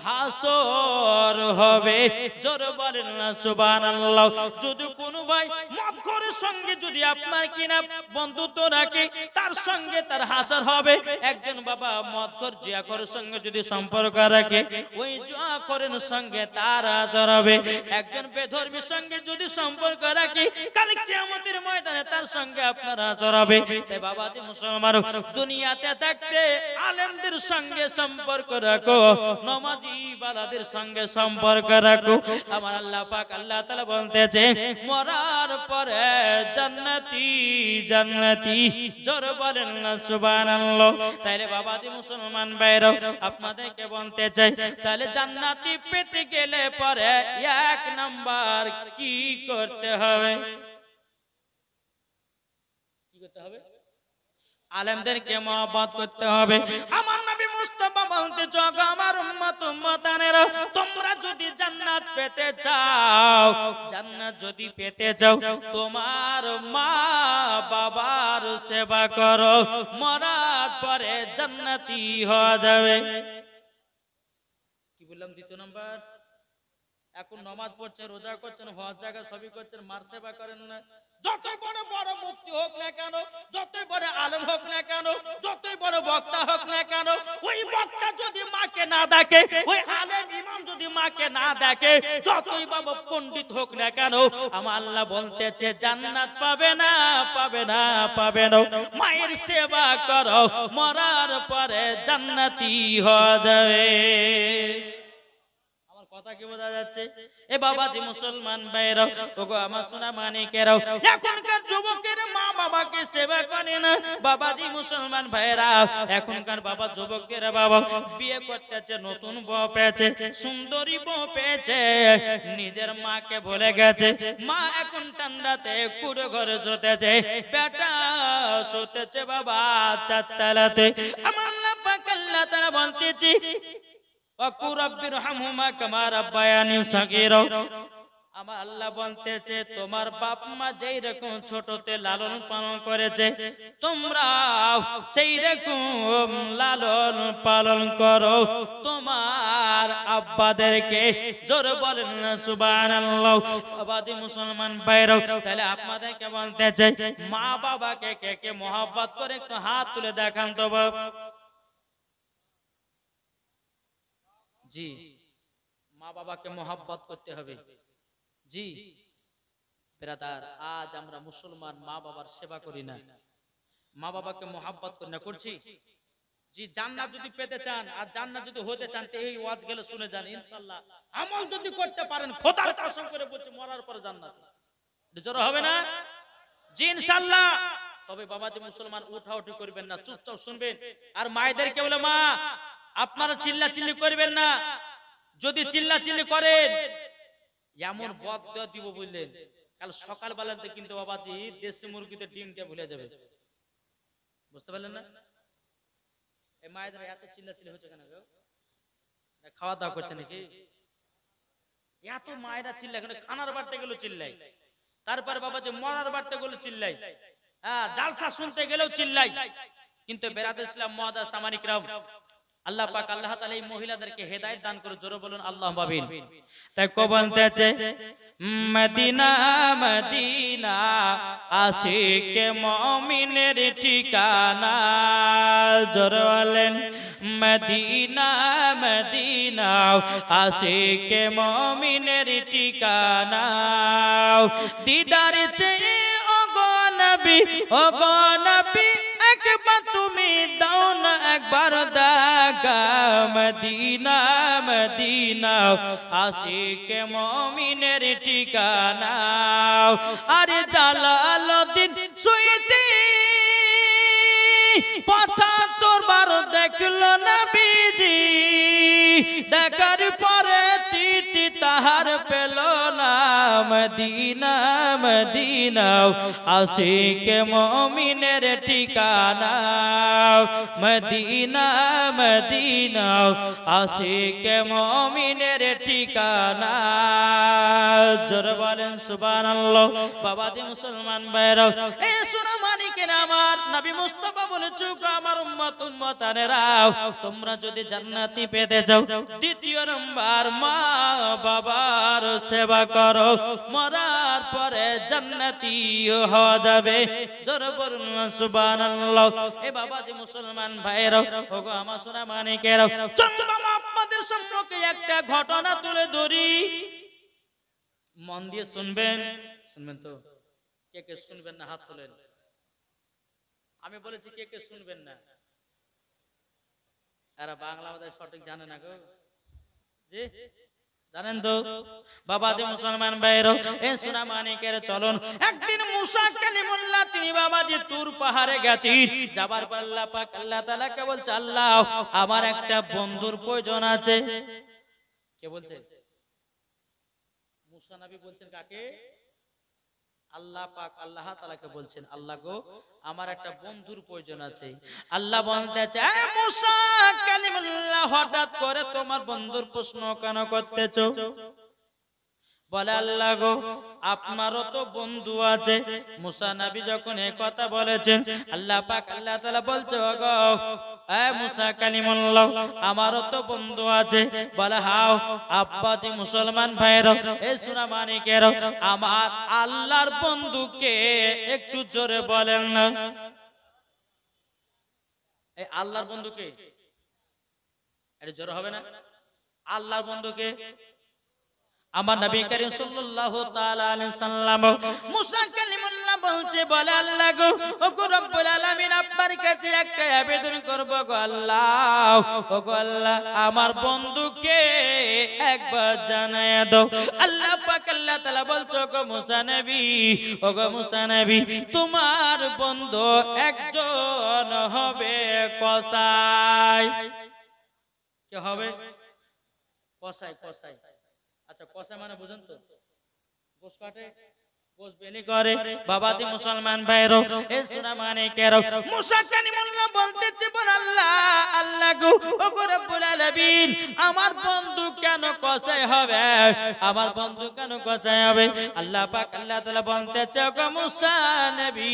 হাসর হবে। জোরে বলেন না সুবহানাল্লাহ। যদি কোনো ভাই মদখোরের সঙ্গে যদি আপনার কিনা বন্ধুত্ব রাখে, তার সঙ্গে তার হাসর হবে। একজন বাবা মদখোর জিয়াখোরের সঙ্গে যদি সম্পর্ক রাখে, ওই জিয়াখোরের সঙ্গে তার হাসর হবে। একজন বেধর্মীর সঙ্গে যদি সম্পর্ক রাখে, কাল কিয়ামতের ময়দানে তার সঙ্গে আপনার হাসর হবে। তাই বাবাজি মুসলমান, দুনিয়াতে থাকতে আলেমদের সঙ্গে সম্পর্ক রাখো, নামাজি বালাদের সঙ্গে সম্পর্ক রাখো। আমার আল্লাহ পাক আল্লাহ তাআলা বলতেছে মরার পরে জান্নাতি জান্নাতি। জোরে বলেন না সুবহানাল্লাহ। তাইলে বাবাজি মুসলমান ভাইরা, আপনাদেরকে বলতে চাই, তাহলে জান্নাতি পেতে গেলে পরে 1 নাম্বার কি করতে হবে? কি করতে হবে? আলেমদেরকে মহব্বত করতে হবে। আমার নবী মুস্তাফা বলতে চাও আমার উম্মত উম্মতানেরা, তোমরা যদি জান্নাত পেতে চাও, জান্নাত যদি পেতে চাও, তোমার মা বাবার সেবা করো, মরার পরে জান্নাতি হওয়া যাবে। কি বললাম? দ্বিতীয় নাম্বার, এখন নামাজ পড়ছেন, রোজা করছেন, হজ জায়গা সবই করছেন, মার সেবা করেন না। যতই বড় বড় মুফতি হোক না কেন, যতই বড় আলেম হোক না কেন, যতই বড় বক্তা হোক না কেন, ওই বক্তা যদি মাকে না দেখে, ওই আলেম ইমাম যদি মাকে না দেখে, যতই বাবা পণ্ডিত হোক না কেন, আমার আল্লাহ বলতেছে জান্নাত পাবে না, পাবে না, পাবে না। মায়ের সেবা করো, মরার পরে জান্নাতি হয়ে যাবে। আমার কথা কি বোঝা যাচ্ছে? এ বাবাজি মুসলমান ভাইরাও, ওগো আমার সোনা মানিকেরাও, এখনকার যুবকের মা বাবাকে সেবা করে না। বাবাজি মুসলমান ভাইরা, এখনকার বাবা যুবকের বাবা বিয়ে করতেছে, নতুন বউ পেয়েছে, সুন্দরী বউ পেয়েছে, নিজের মাকে বলে গেছে মা এখন ঠান্ডাতে কুড়ে ঘরে শুতেছে, বেটা শুতেছে বাবা চারতলাতে। আমার আল্লাহ পাক আল্লাহ তাআলা বলতেছি ওয়াকুরাব্বিরহামহুমা কামা রাব্বায়ানি সাগীরা। আমার আল্লাহ বলতেছে তোমার বাপ মা যেই রকম ছোটতে লালন পালন করেছে, তোমরা সেই রকম লালন পালন করো তোমার আব্বাদেরকে। জোরে বলেন না সুবহানাল্লাহ। আবাদি মুসলমান ভাইরাও, তাহলে আপনাদেরকে বলতেছে মা বাবাকে কে কে মহব্বত করে একটু হাত তুলে দেখান তো বাপ। জি, মা বাবাকে মহব্বত করতে হবে। জি ব্রাদার, আজ আমরা মুসলমান মা বাবার সেবা করি না, মা বাবাকে মহব্বত করি না, করছি? জি, জান্নাত যদি পেতে চান আর জান্নাত যদি হতে চান তো এই ওয়াজ গেলে শুনে যান, ইনশাআল্লাহ আমল যদি করতে পারেন খোদার কসম করে বলছি মরার পর জান্নাত। জোর হবে না? জি ইনশাআল্লাহ। তবে বাবাজি মুসলমান উঠাউঠি করবেন না, চুপচাপ শুনবেন। আর মায়েদেরকে বলে মা আপনারা চিল্লা চিল্লি করবেন না, যদি চিল্লা চিল্লি করেন এমন বদদোয়া দিব বুঝলেন, কাল সকাল বেলাতে কিন্তু বাবাজি দেশি মুরগিতে ডিম দিয়ে ভুলে যাবে। বুঝতে পারলেন না? এই মায়েদের এত চিল্লাচিল্লি হচ্ছে কেন গো? খাওয়া দাওয়া করছে নাকি? এত মায়েরা চিল্লাই, খানার বাড়তে গেলেও চিল্লাই, তারপর বাবাজি মরার বাড়তে গেলেও চিল্লাই, হ্যাঁ জালসা শুনতে গেলেও চিল্লাই। কিন্তু বেরাদর ইসলাম মুআদ্দাস সামানিকরাম, আল্লাহ পাক আল্লাহ তাআলা এই মহিলাদেরকে হেদায়েত দান করে। জোরে বলুন আল্লাহুম্মা আমিন। তাই কো বলতেছে মদিনা মদিনা আশিকে মুমিনের ঠিকানা। জোরে বলেন মদিনা মদিনা আশিকে মুমিনের ঠিকানা। দিদার চেয়ে ওগো নবী, ওগো নবী একবার তুমি দাও না একবার দেখা। মদিনা মদিনা আশিকে মুমিনের ঠিকানা। আরে জালালউদ্দিন সুয়ুতী ৭৫ বার দেখলো নবীজি, দেখার পরে তিতি তাহার পেল না। মদিনা মদিনা আশিকে মুমিনের ঠিকানা। মদিনা মদিনা আশিকে মুমিনের ঠিকানা। জোরে বলেন সুবহানাল্লাহ। বাবাজি মুসলমান ভাইরা, এই সোনা মানিকের আমার নবী মুস্তাফা বলেছো আমার উম্মত উম্মতানেরা, তোমরা যদি জান্নাতি পেতে যাও দ্বিতীয় নাম্বার মা বাবার সেবা করো, মরার পরে জান্নাতি হওয়া যাবে। জোরে বলুন সুবহানাল্লাহ। এ বাবাজি মুসলমান ভাইরা, ওগো আমার সোনা মানিকেরা, চলুন আপনাদের সম্মুখে একটা ঘটনা তুলে ধরি, মন দিয়ে শুনবেন। শুনবেন তো? কে কে শুনবেন না হাত তোলেন। আমি বলেছি কে কে শুনবেন না? এরা বাংলা আমাদের সঠিক জানে না গো। জি জানেন তো? বাবাজি মুসলমান ভাইরা, এ সোনা মানিকের চলুন। একদিন মুসা কালিমুল্লাহ তিনি বাবাজি তুর পাহাড়ে গেছেন। যাবার পর আল্লাহ পাক আল্লাহ তাআলাকে বলছে আল্লাহ আমার একটা বন্ধুর প্রয়োজন আছে। কে বলছে? মুসা নবী বলছেন কাকে? আল্লাহ পাক আল্লাহ তাআলাকে বলছেন আল্লাহ গো আমার একটা বন্ধুর প্রয়োজন আছে। আল্লাহ বলতেছে এ মুসা কালিমুল্লাহ হঠাৎ করে তোমার বন্ধুর প্রশ্ন কেন করতেছো? বলে আল্লাহ গো আপনারও তো বন্ধু আছে। মুসা নবী যখন এই কথা বলেছেন আল্লাহ পাক আল্লাহ তাআলা বলছে ওগো এ মুসা কালিমুল্লাহ আমারও তো বন্ধু আছে। বলে হাও আব্বাজি মুসলমান ভাইরা, এ সোনা মানিকেরা, আমার আল্লাহর বন্ধুকে একটু জোরে বলেন না। এই আল্লাহর বন্ধুকে এটা জোরে হবে না? আল্লাহর বন্ধুকে আমার নবী করিম সাল্লাল্লাহু তাআলা আলাইহি সাল্লাম মুসা কালিমুল্লাহ বলছে বলে আল্লাহ গো ও গো রব্বুল আলামিন আপনার কাছে একটা আবেদন করব গো আল্লাহ ও গো আল্লাহ আমার বন্ধুকে একবার জানায়া দাও আল্লাহ পাক আল্লাহ তাআলা বলছো গো মুসা নবী ও গো মুসা নবী তোমার বন্ধু একজন হবে কসাই কে হবে কসাই কসাই আচ্ছা কসাই মানে বুঝেন তো গোশ কাটে গোশ বেলি করে বাবাজি মুসলমান ভাইরো এই সোনা মানে কেরো মুসা কালিমুল্লাহ বলতেছে বল আল্লাহ আল্লাহ গো ও গো রব্বুল আলামিন আমার বন্ধু কেন কসাই হবে আমার বন্ধু কেন কসাই হবে আল্লাহ পাক আল্লাহ তাআলা বলতেছে ও গো মুসা নবী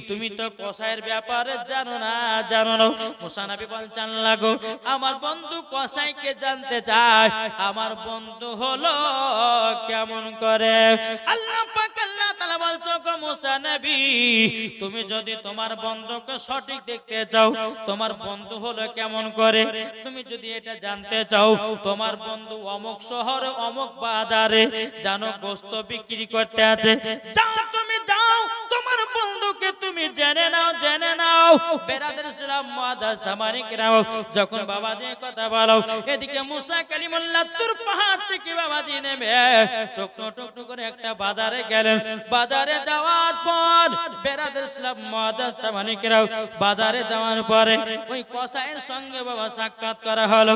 তুমি তো কসাইয়ের ব্যাপারে জানো না মুসা নবী বলছেন আল্লাহ গো আমার বন্ধু কসাইকে জানতে চায় আমার বন্ধু হলো কেমন করে আল্লাহ পাক আল্লাহ তাআলা বলতো গো মুসা নবী তুমি যদি তোমার বন্ধুকে সঠিক দেখতে চাও তোমার বন্ধু হলো কেমন করে তুমি যদি এটা জানতে চাও তোমার বন্ধু অমুক শহরে অমুক বাজারে জানো গোশত বিক্রি করতে আছে যাও তুমি যাও তোমার বন্ধুকে তুমি জেনে নাও বেরাদের ইসলাম মুআদ্দাস সামারিকরাও যখন বাবাজি কথা বলো এদিকে মুসা কালিমুল্লাহ তুর পাহাড় থেকে বাবাজি নেমে টুক করে একটা বাজারে গেলেন বাজারে যাওয়ার পর বেরাদের ইসলাম মুআদ্দাস সামারিকরাও বাজারে যাওয়ার পরে ওই কসাইয়ের সঙ্গে বাবা সাক্ষাৎ করা হলো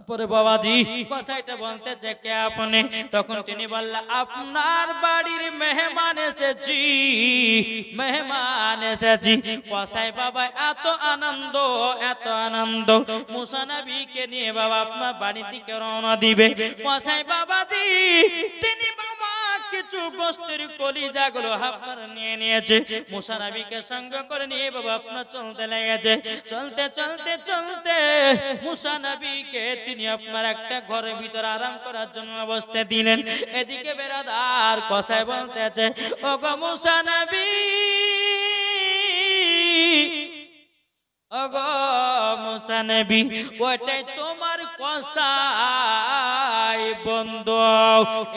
পরে বাবাজি কসাইটা বলতেছে কে আপনি তখন তিনি বললেন আপনার বাড়ির মেহমান এসেছি কসাই বাবা এত আনন্দ মুসা নবীকে নিয়ে বাবা আপনার বাড়ির দিকে রওনা দিবে কসাই বাবাজি তিনি কিছু বস্তুর কলিজাগুলো আপনার নিয়েছে মুসা নবীকে সঙ্গ করে নিয়ে বাবা আপনার চলতে লেগেছে চলতে মুসা নবীকে তিনি আপনার একটা ঘরের ভিতর আরাম করার জন্য অবস্থা দিলেন এদিকে বেরাদার কসাই বলতেছে ও গো মুসা নবী ওগো মুসা নবী ওইটাই তোমার কসাই বন্ধু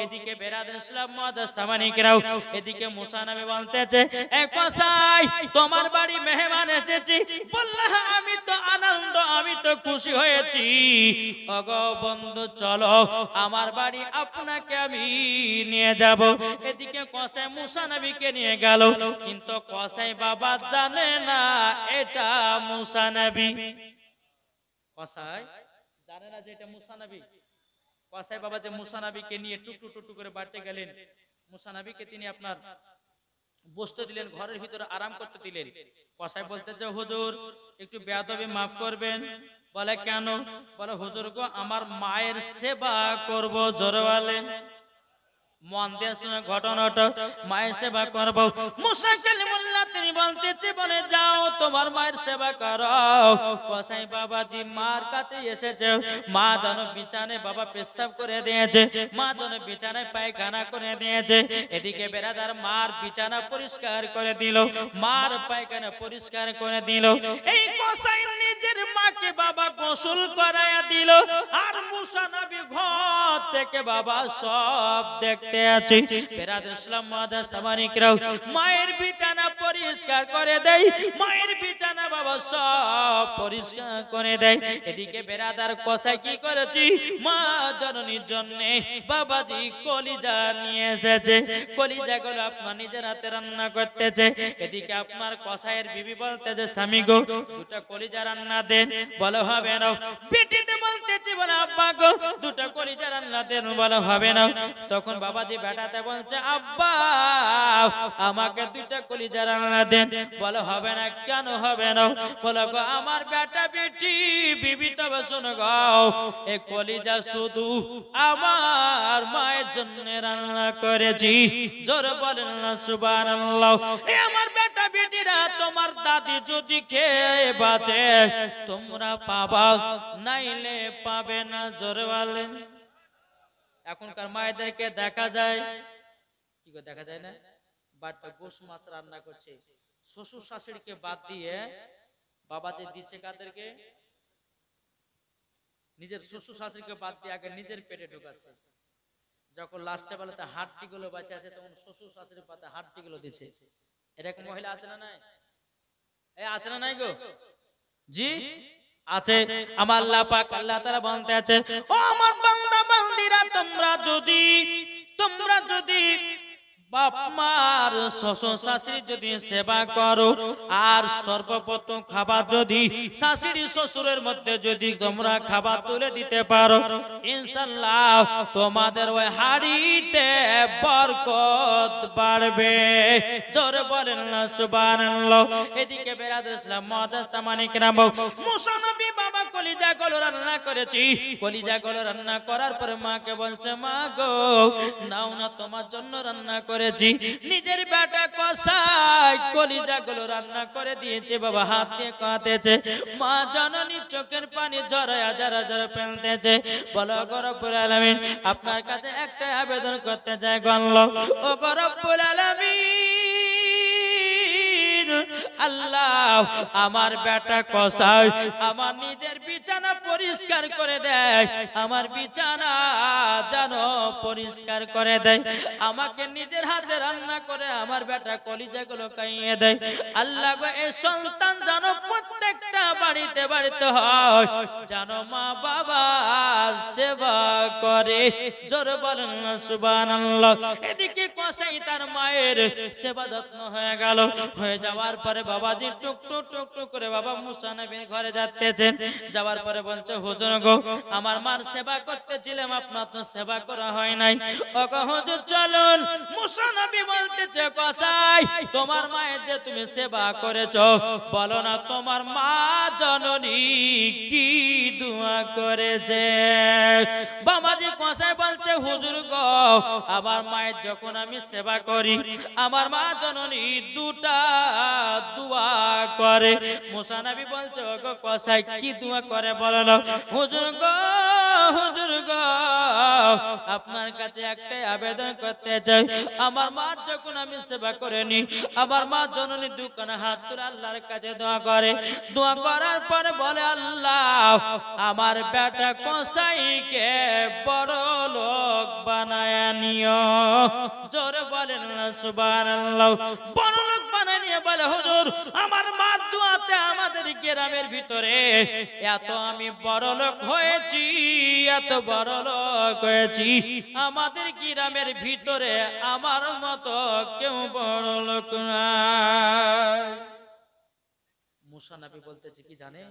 এদিকে বেরাদার ইসলাম মুআদ্দাস সামানিকরাও এদিকে মুসা নবী বলতেছে এ কসাই তোমার বাড়ি মেহমান এসেছি বললা আমি তো আনন্দ আমি তো খুশি হয়েছি ওগো বন্ধু চলো আমার বাড়ি আপনাকে আমি নিয়ে যাব এদিকে কসাই মুসা নবীকে নিয়ে গেল কিন্তু কসাই বাবা জানে না এটা মুসা নবী কসাই জানে না যে এটা মুসা নবী কসাই বাবা যে মুসা নবীকে নিয়ে টুকটু করে বাড়তে গেলেন মুসা নবীকে তিনি আপনার বসতে দিলেন ঘরের ভিতরে আরাম করতে দিলেন কসাই বলতে যে হুজুর একটু বেয়াদবি মাফ করবেন বলে কেন বলে হুজুর গো আমার মায়ের সেবা করব জোরে বলেন মন দিয়ে শুনে ঘটনাটা মায়ের সেবা করব মুসা কালিমুল্লাহ তিনি বলতেছে বলে যাও তোমার মায়ের সেবা করো কসাই বাবাজি মার কাছে এসেছে মা যেন বিছানায় বাবা পেশাব করে দিয়েছে মা যেন বিছানায় পায়খানা করে দিয়েছে এদিকে বেরাদার মার বিছানা পরিষ্কার করে দিল মার পায়খানা পরিষ্কার করে দিল এই কসাই নিজের মাকে বাবা গোসল করায়া দিল আর মুসা নবী ঘর থেকে বাবা সব দেখতে আছে বেরাদার ইসলাম মুআদ্দাস সামানিকরাও মায়ের বিছানা পরিষ্কার করে দেয় মায়ের বিছানা বাবা সব পরিষ্কার করে দেয় এদিকে বেরাদার কসাই কি করেছি মা জননীর জন্য বাবাজি কলিজা নিয়ে এসেছে কলিজাগুলো আপনার নিজের হাতে রান্না করতেছে এদিকে আপনার কসাইয়ের বিবি বলতেছে স্বামী গো দুটো কলিজা রান্না দেন বলে হবে না পেটিতে বলতেছে বলে আব্বা গো দুটো কলিজা রান্না দেন বলে হবে না তখন বাবাজি বেটাতে বলছে আব্বা আমাকে দুটো কলিজা রান্না দেন বলে হবে না কেন হবে না বলে গো আমার বেটা বেটি বিবি তবে শোনো গো এই কলিজা শুধু আমার মায়ের জন্য রান্না করেছি জোরে বলেন না সুবহানাল্লাহ এই আমার বেটা বেটিরা তোমার দাদি যদি খেয়ে বাঁচে তোমরা পাবা নাইলে পাবে না জোরে বলেন এখনকার মায়েদেরকে দেখা যায় কি করে দেখা যায় না বাড়িতে গোশ মাছ রান্না করছে শ্বশুর শাশুড়িকে বাদ দিয়ে বাবা যে দিচ্ছে কাদেরকে নিজের শ্বশুর শাশুড়িকে বাদ দিয়ে আগে নিজের পেটে ঢোকাচ্ছে যখন লাস্টে বেলাতে হাড্ডি গুলো বাঁচে আছে তখন শ্বশুর শাশুড়ি পাতে হাড্ডি গুলো দিচ্ছে। এরকম মহিলা আছে না নাই? এই আছে না নাই গো? জি আছে। আমার আল্লাহ পাক আল্লাহ তাআলা বলতে আছে, ও আমার বান্দা বান্দীরা, তোমরা যদি বাপ মার শ্বশুর শাশুড়ি যদি সেবা করো, আর সর্বপ্রথম খাবার যদি শাশুড়ি শ্বশুরের মধ্যে যদি তোমরা খাবার তুলে দিতে পারো, ইনশাআল্লাহ তোমাদের ওই হাড়িতে বরকত বাড়বে। জোরে বলেন না সুবহানাল্লাহ। এদিকে বেরাদুল ইসলাম মুআদ্দাস সামানিক রাম, মুসা নবী বাবা কলিজা গুলো রান্না করেছি। কলিজা গুলো রান্না করার পরে মাকে বলছে, মা গো নাও না, তোমার জন্য রান্না করেছি। নিজের বেটা কসাই কলিজা গুলো রান্না করে দিয়েছে, বাবা হাত দিয়ে কাঁদেছে। মা জননী চোখের পানি ঝরায়া যারা যারা ফেলতেছে। বলো গো রব্বুল আলামিন, আপনার কাছে একটা আবেদন করতে চাই গো আল্লাহ, ও গো রব্বুল আলামিন, আল্লাহ আমার বেটা কসাই আমার নিজের বিছানা পরিষ্কার করে দেয়, আমার বিছানা যেন পরিষ্কার করে দেয়, আমাকে নিজের হাতে রান্না করে আমার বেটা কলিজাগুলো খাইয়ে দেয়। আল্লাহ গো এই সন্তান যেন প্রত্যেকটা বাড়িতে বাড়িতে হয়, যেন মা বাবার সেবা করে। জোরে বলেন না সুবহানাল্লাহ। এদিকে কসাই তার মায়ের সেবা যত্ন হয়ে গেল। হয়ে যাওয়ার পরে বাবাজি টুক টুক টুক টুক করে বাবা মুসা নবীর ঘরে যাচ্ছেন। যাওয়ার পরে বলছে, হুজুর গো আমার মার সেবা করতেছিলাম, আপনার তো সেবা করা হয় নাই। ও গো হুজুর চলুন। মুসা নবী বলতেছে, কসাই তোমার মায়ের যে তুমি সেবা করেছো, বলো না তোমার মা জননী কি দোয়া করেছে। বাবাজি কসাই বলছে, হুজুর গো আমার মায়ের যখন আমি সেবা করি, আমার মা জননী দুটা দোয়া করে। মুসা নবী বলছে, ও গো কসাই কি দোয়া করে বলো না। হুজুর গো আপনার কাছে একটাই আবেদন করতে চাই, আমার মা যখন আমি সেবা করে নি, আমার মা জননী দুখানা হাত তুলে আল্লাহর কাছে দোয়া করে। দোয়া করার পরে বলে, আল্লাহ আমার বেটা কসাইকে বড় লোক বানায় নিও। জোরে বলেন না সুবহানাল্লাহ। বড় লোক বানায় নিয়ে বলে, হুজুর আমার মার দোয়াতে আমাদের গ্রামের ভিতরে এত আমি বড় লোক হয়েছি, এত বড় লোক হয়েছি, আমাদের গ্রামের ভিতরে আমার মতো কেউ বড় লোক নাই। মুসা নবী বলতেছে কি জানেন?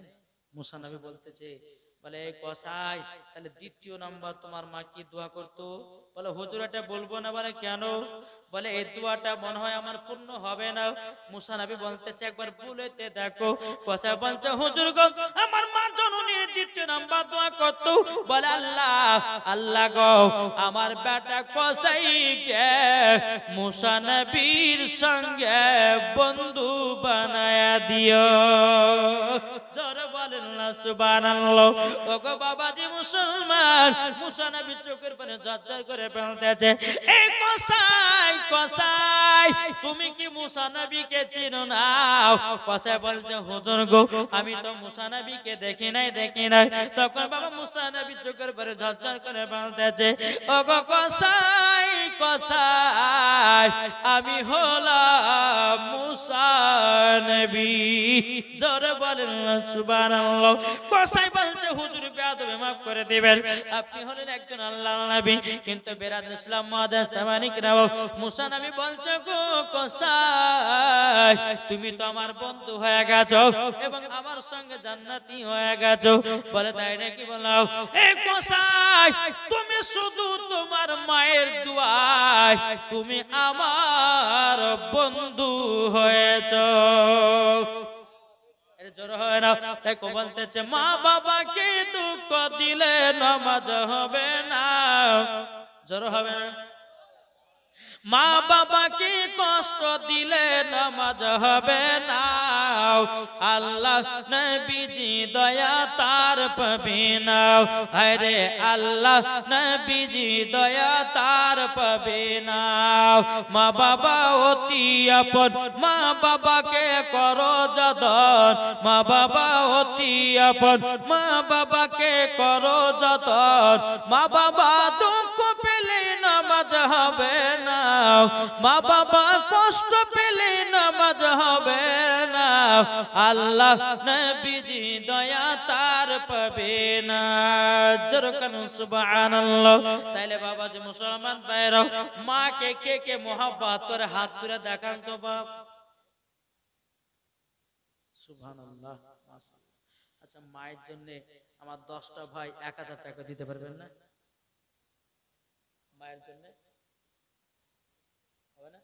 মুসা নবী বলতেছে, বলে কসাই তাহলে দ্বিতীয় নাম্বার তোমার মা কি দোয়া করতো? বলে হুজুর এটা বলবো না। বলে কেন? বলে এই দোয়াটা মনে হয় আমার পূর্ণ হবে না। মুসা নবী বলতেছে, একবার বলেতে দেখো। কসাই বলছে, হুজুর গো আমার মা জননী দ্বিতীয় নাম্বার দোয়া করতো, বলে আল্লাহ গো আমার বেটা কসাইকে মুসা নবীর সঙ্গে বন্ধু বানায়া দিও। জোরে বলেন না সুবহানাল্লাহ। ওগো বাবাজি মুসলমান, মুসা নবী চোখের পানি ঝরঝর করে ফেলতেছে। এই কসাই তুমি কি মুসা নবীকে চিনো না? কসাই বলছে, হুজুর গো আমি তো মুসা নবীকে দেখি নাই। তখন বাবা মুসা নবী চোখের পানি ঝরঝর করে ফেলতেছে। ওগো কসাই আমি হলাম মুসা নবী। জোরে বলেন না সুবহানাল্লাহ। কসাই বলছে, হুজুর বেয়াদবি মাফ করে দিবেন, আপনি হলেন একজন আল্লাহর নবী। কিন্তু বেরাদুল ইসলাম মুআদ্দাস সামানিক রাম, মুসা নবী বলছে, গো কসাই তুমি তো আমার বন্ধু হয়ে গেছো এবং আমার সঙ্গে জান্নাতি হয়ে গেছো। বলে তাই নাকি? বলো এই কসাই তুমি শুধু তোমার মায়ের দোয়ায় তুমি আমার বন্ধু হয়েছো। বলতেছে, মা বাবাকে দুঃখ দিলে নামাজ হবে না। জোর হবে না। মা বাবাকে কষ্ট দিলে নামাজ হবে না। আল্লাহ নবীজি দয়া তার পাবে না। আরে আল্লাহ নবীজি দয়া তার পাবে না। মা বাবা অতি আপন, মা বাবাকে করো যতন। মা বাবা অতি আপন, মা বাবাকে করো যতন। মা বাবা দুঃখ পেলে না নামাজ হবে না, মা বাবা কষ্ট পেলে নামাজ হবে না, আল্লাহ নবীজি দয়া তার পাবে না। জোরকান সুবহানাল্লাহ। তাইলে বাবা যে মুসলমান ভাইরা, মাকে কে কে মোহাব্বত করে হাত তুলে দেখান তো বাপ। সুবহানাল্লাহ। আচ্ছা, মায়ের জন্য আমার 10টা ভাই 1000 টাকা দিতে পারবেন না? মায়ের জন্য হবে না?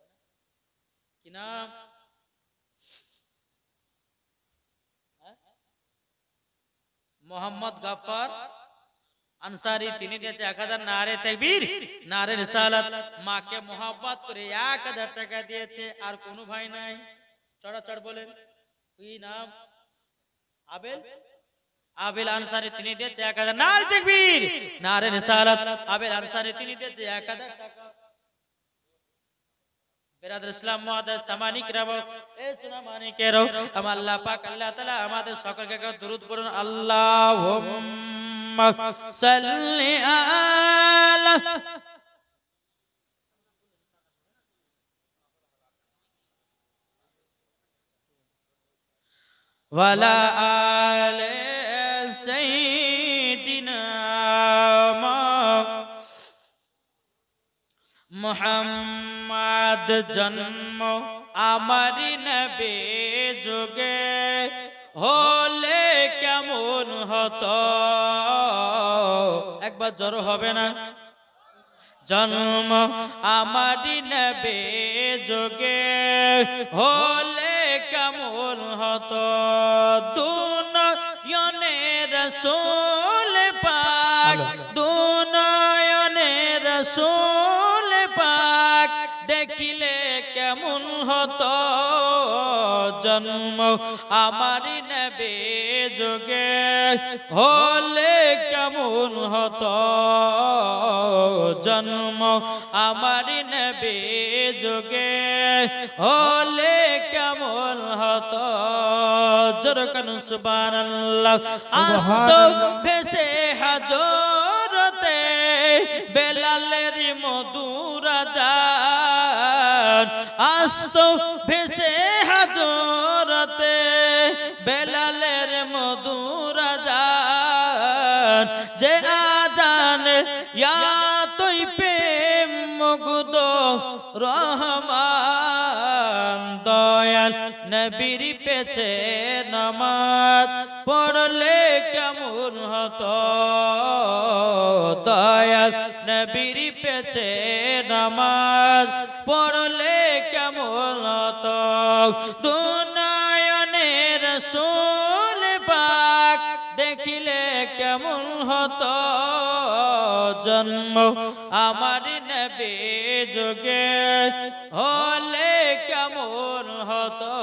কি নাম? মোহাম্মদ গাফফার আনসারী, তিনি দিয়েছে 1000। নারে তাকবীর, নারে রিসালাত। মাকে মোহাব্বত করে 1000 টাকা দিয়েছে। আর কোন ভাই নাই? চড়াচড় বলেন, কি নাম? আবেল, আবেল আনসারী, তিনি দিয়েছে 1000। নারে তাকবীর, নারে রিসালাত। আবেল আনসারী, তিনি দিয়েছে 1000 টাকা। বিরাদর ইসলাম মুআদ্দাস সামানিক রাব, এ সোনা মানিকেরও, আমার আল্লাহ পাক আল্লাহ তাআলা আমাদের সকলকে দরুদ পড়ুন। আল্লাহুম্মা সাল্লি আলা ওয়ালা আলে সাইয়্যিদিনা মুহাম্মদ। জন্ম আমারি নবী যুগে, হলে কেমন হতো? একবার জোর হবে না? জন্ম আমারি নবী যুগে, হলে কেমন হতো? দুনয়নে রাসূল পাক, দুনয়নে রাসূল পাক, দেখিলে কেমন হতো? জন্ম আমারি নবী যুগে, হলে কেমন হতো? জন্ম আমারি নবী যুগে, হলে কেমন হতো? জোরকান সুবহানাল্লাহ। আস্ত ভেসে হাজরতে বেলালের মধুর আযান, আস্ত ভেসে হাজরতে বেলালের মধুর আযান, যে আযান ইয়া তুই প্রেম মুগ্ধ রহমান। দয়াল নবীর পেছে নামাজ পড়লে কেমন হতো? দয়াল নবীর পেছে নামাজ পড়লে কেমন হতো? দুনয়নে রাসূল পাক, দেখিলে কেমন হতো? জন্ম আমারি নবী যুগে, হলে কেমন হতো?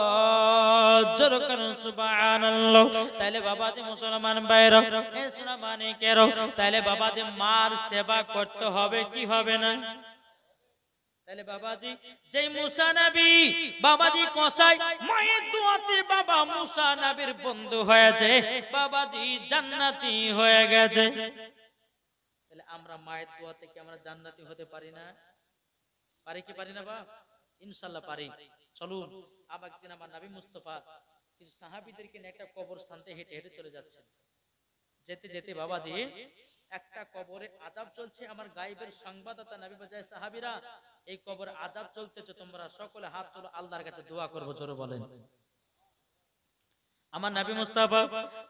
জোরকান সুবহানাল্লাহ। তাইলে বাবাজি মুসলমান ভাইরা, এ সোনা মানিকেরও, তাইলে বাবাজি মার সেবা করতে হবে কি হবে না? তাহলে বাবাজি, যে মুসা নবী বাবাজি কসাই মায়ের দোয়াতে বাবা মুসা নবীর বন্ধু হয়েছে, বাবাজি জান্নাতি হয়ে গেছে। তাহলে আমরা মায়ের দোয়াতে কি আমরা জান্নাতি হতে পারি না? পারি কি পারি না বাবা? ইনশাআল্লাহ পারি। চলুন, আবার একদিন আমার নবী মুস্তাফা কিছু সাহাবীদেরকে নিয়ে একটা কবরস্থানে হেঁটে হেঁটে চলে যাচ্ছেন। যেতে যেতে বাবাজি একটা কবরে আযাব চলছে। আমার গায়েবের সংবাদদাতা নবী বলে, সাহাবীরা এই কবরে আযাব চলতেছে, তোমরা সকলে হাত তুলো, আল্লাহর কাছে দোয়া করবো। জোরে বলেন। আমার নবী মুস্তাফা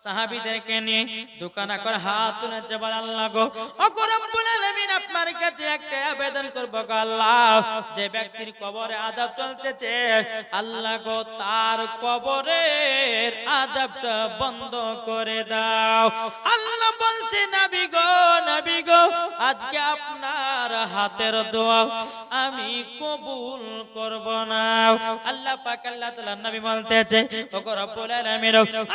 সাহাবীদেরকে নিয়ে দোকান করে হাত তুলে বলেন, আল্লাহ গো, ওগো রব্বুল আলামিন, আপনার কাছে একটা আবেদন করব গো আল্লাহ, যে ব্যক্তির কবরে আযাব চলতেছে, আল্লাহ গো তার কবরের আযাবটা বন্ধ করে দাও। আল্লাহ বলছে, নবী গো, নবী গো, আজকে আপনার হাতের দোয়া আমি কবুল করব না। আল্লাহ পাক আল্লাহ তাআলা নবী বলতেছে, ওগো রব্বুল আলামিন,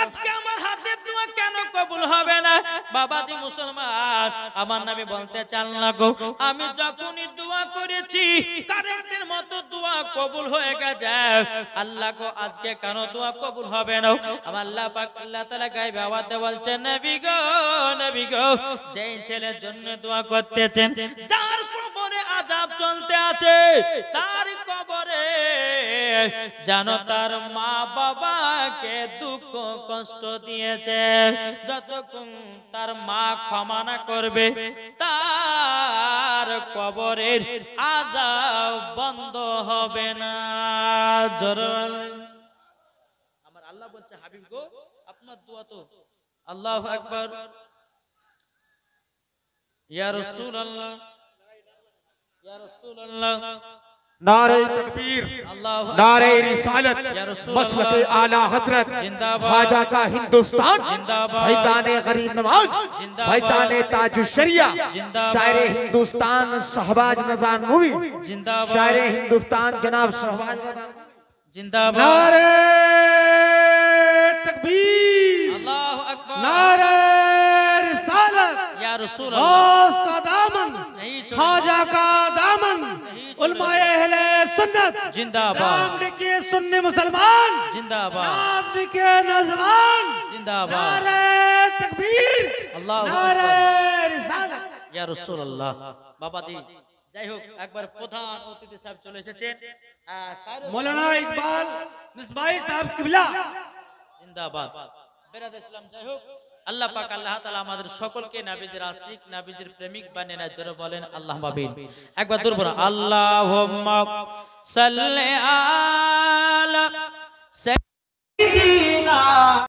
আজকে আমার হাতের দোয়া কেন কবুল হবে না? বাবাজি মুসলমান, আমার নবী বলতে চান, আল্লাহ গো, আমি যখনই দোয়া করেছি কারেন্টের মতো দোয়া কবুল হয়ে গেছে, আল্লাহ গো আজকে কেন দোয়া কবুল হবে না? আমার আল্লাহ পাক আল্লাহ তাআলা গায়েবে আওয়াজে বলছেন, নবী গো, নবী গো, যেই ছেলের জন্য দোয়া করতেছেন, যার কবরে আযাব চলতে আছে তার কবরে জানো তার মা বাবাকে দুঃখ কষ্ট দিয়েছে যতক্ষণ তার মা ক্ষমা না করবে তার কবরের আযাব বন্ধ হবে না জোরে আমার আল্লাহ বলছে হাবিব গো আপনার দোয়া তো আল্লাহু আকবার ইয়া রাসূলুল্লাহ ইয়া রাসূলুল্লাহ नारे तकबीर नारे रिसालत मसलक आला हजरत ख्वाजा का हिंदुस्तान फैजाने गरीब नवाज फैजाने ताजुश शरिया शायर हिंदुस्तान शहबाज नज़ार मूवी शायर हिंदुस्तान जनाब शहबाज जिंदाबाद नारे तकबीर अल्लाहु अकबर नारे रिसालत या रसूलल्लाह का दामन ख्वाजा का दामन उलमाए अहले सुन्नत जिंदाबाद नाम लिखे सुन्नी मुसलमान जिंदाबाद नाम लिखे नजमान जिंदाबाद नारे तकबीर अल्लाहु नारे अकबर रिसालत या रसूलुल्लाह বাবাজি যাই হোক একবার প্রধান অতিথি সাহেব চলে এসেছেন मौलाना इकबाल मिसबाही साहब किबला जिंदाबाद বেরাদ ইসলাম যাই হোক আল্লাহ পাক আল্লাহ তাআলা আমাদের সকলকে নবীজির আশিক নবীজির প্রেমিক বানিয়ে না জোরে বলেন আল্লাহুম্মা আমিন একবার দূর বলুন আল্লাহুম্মা সাল্লি আলা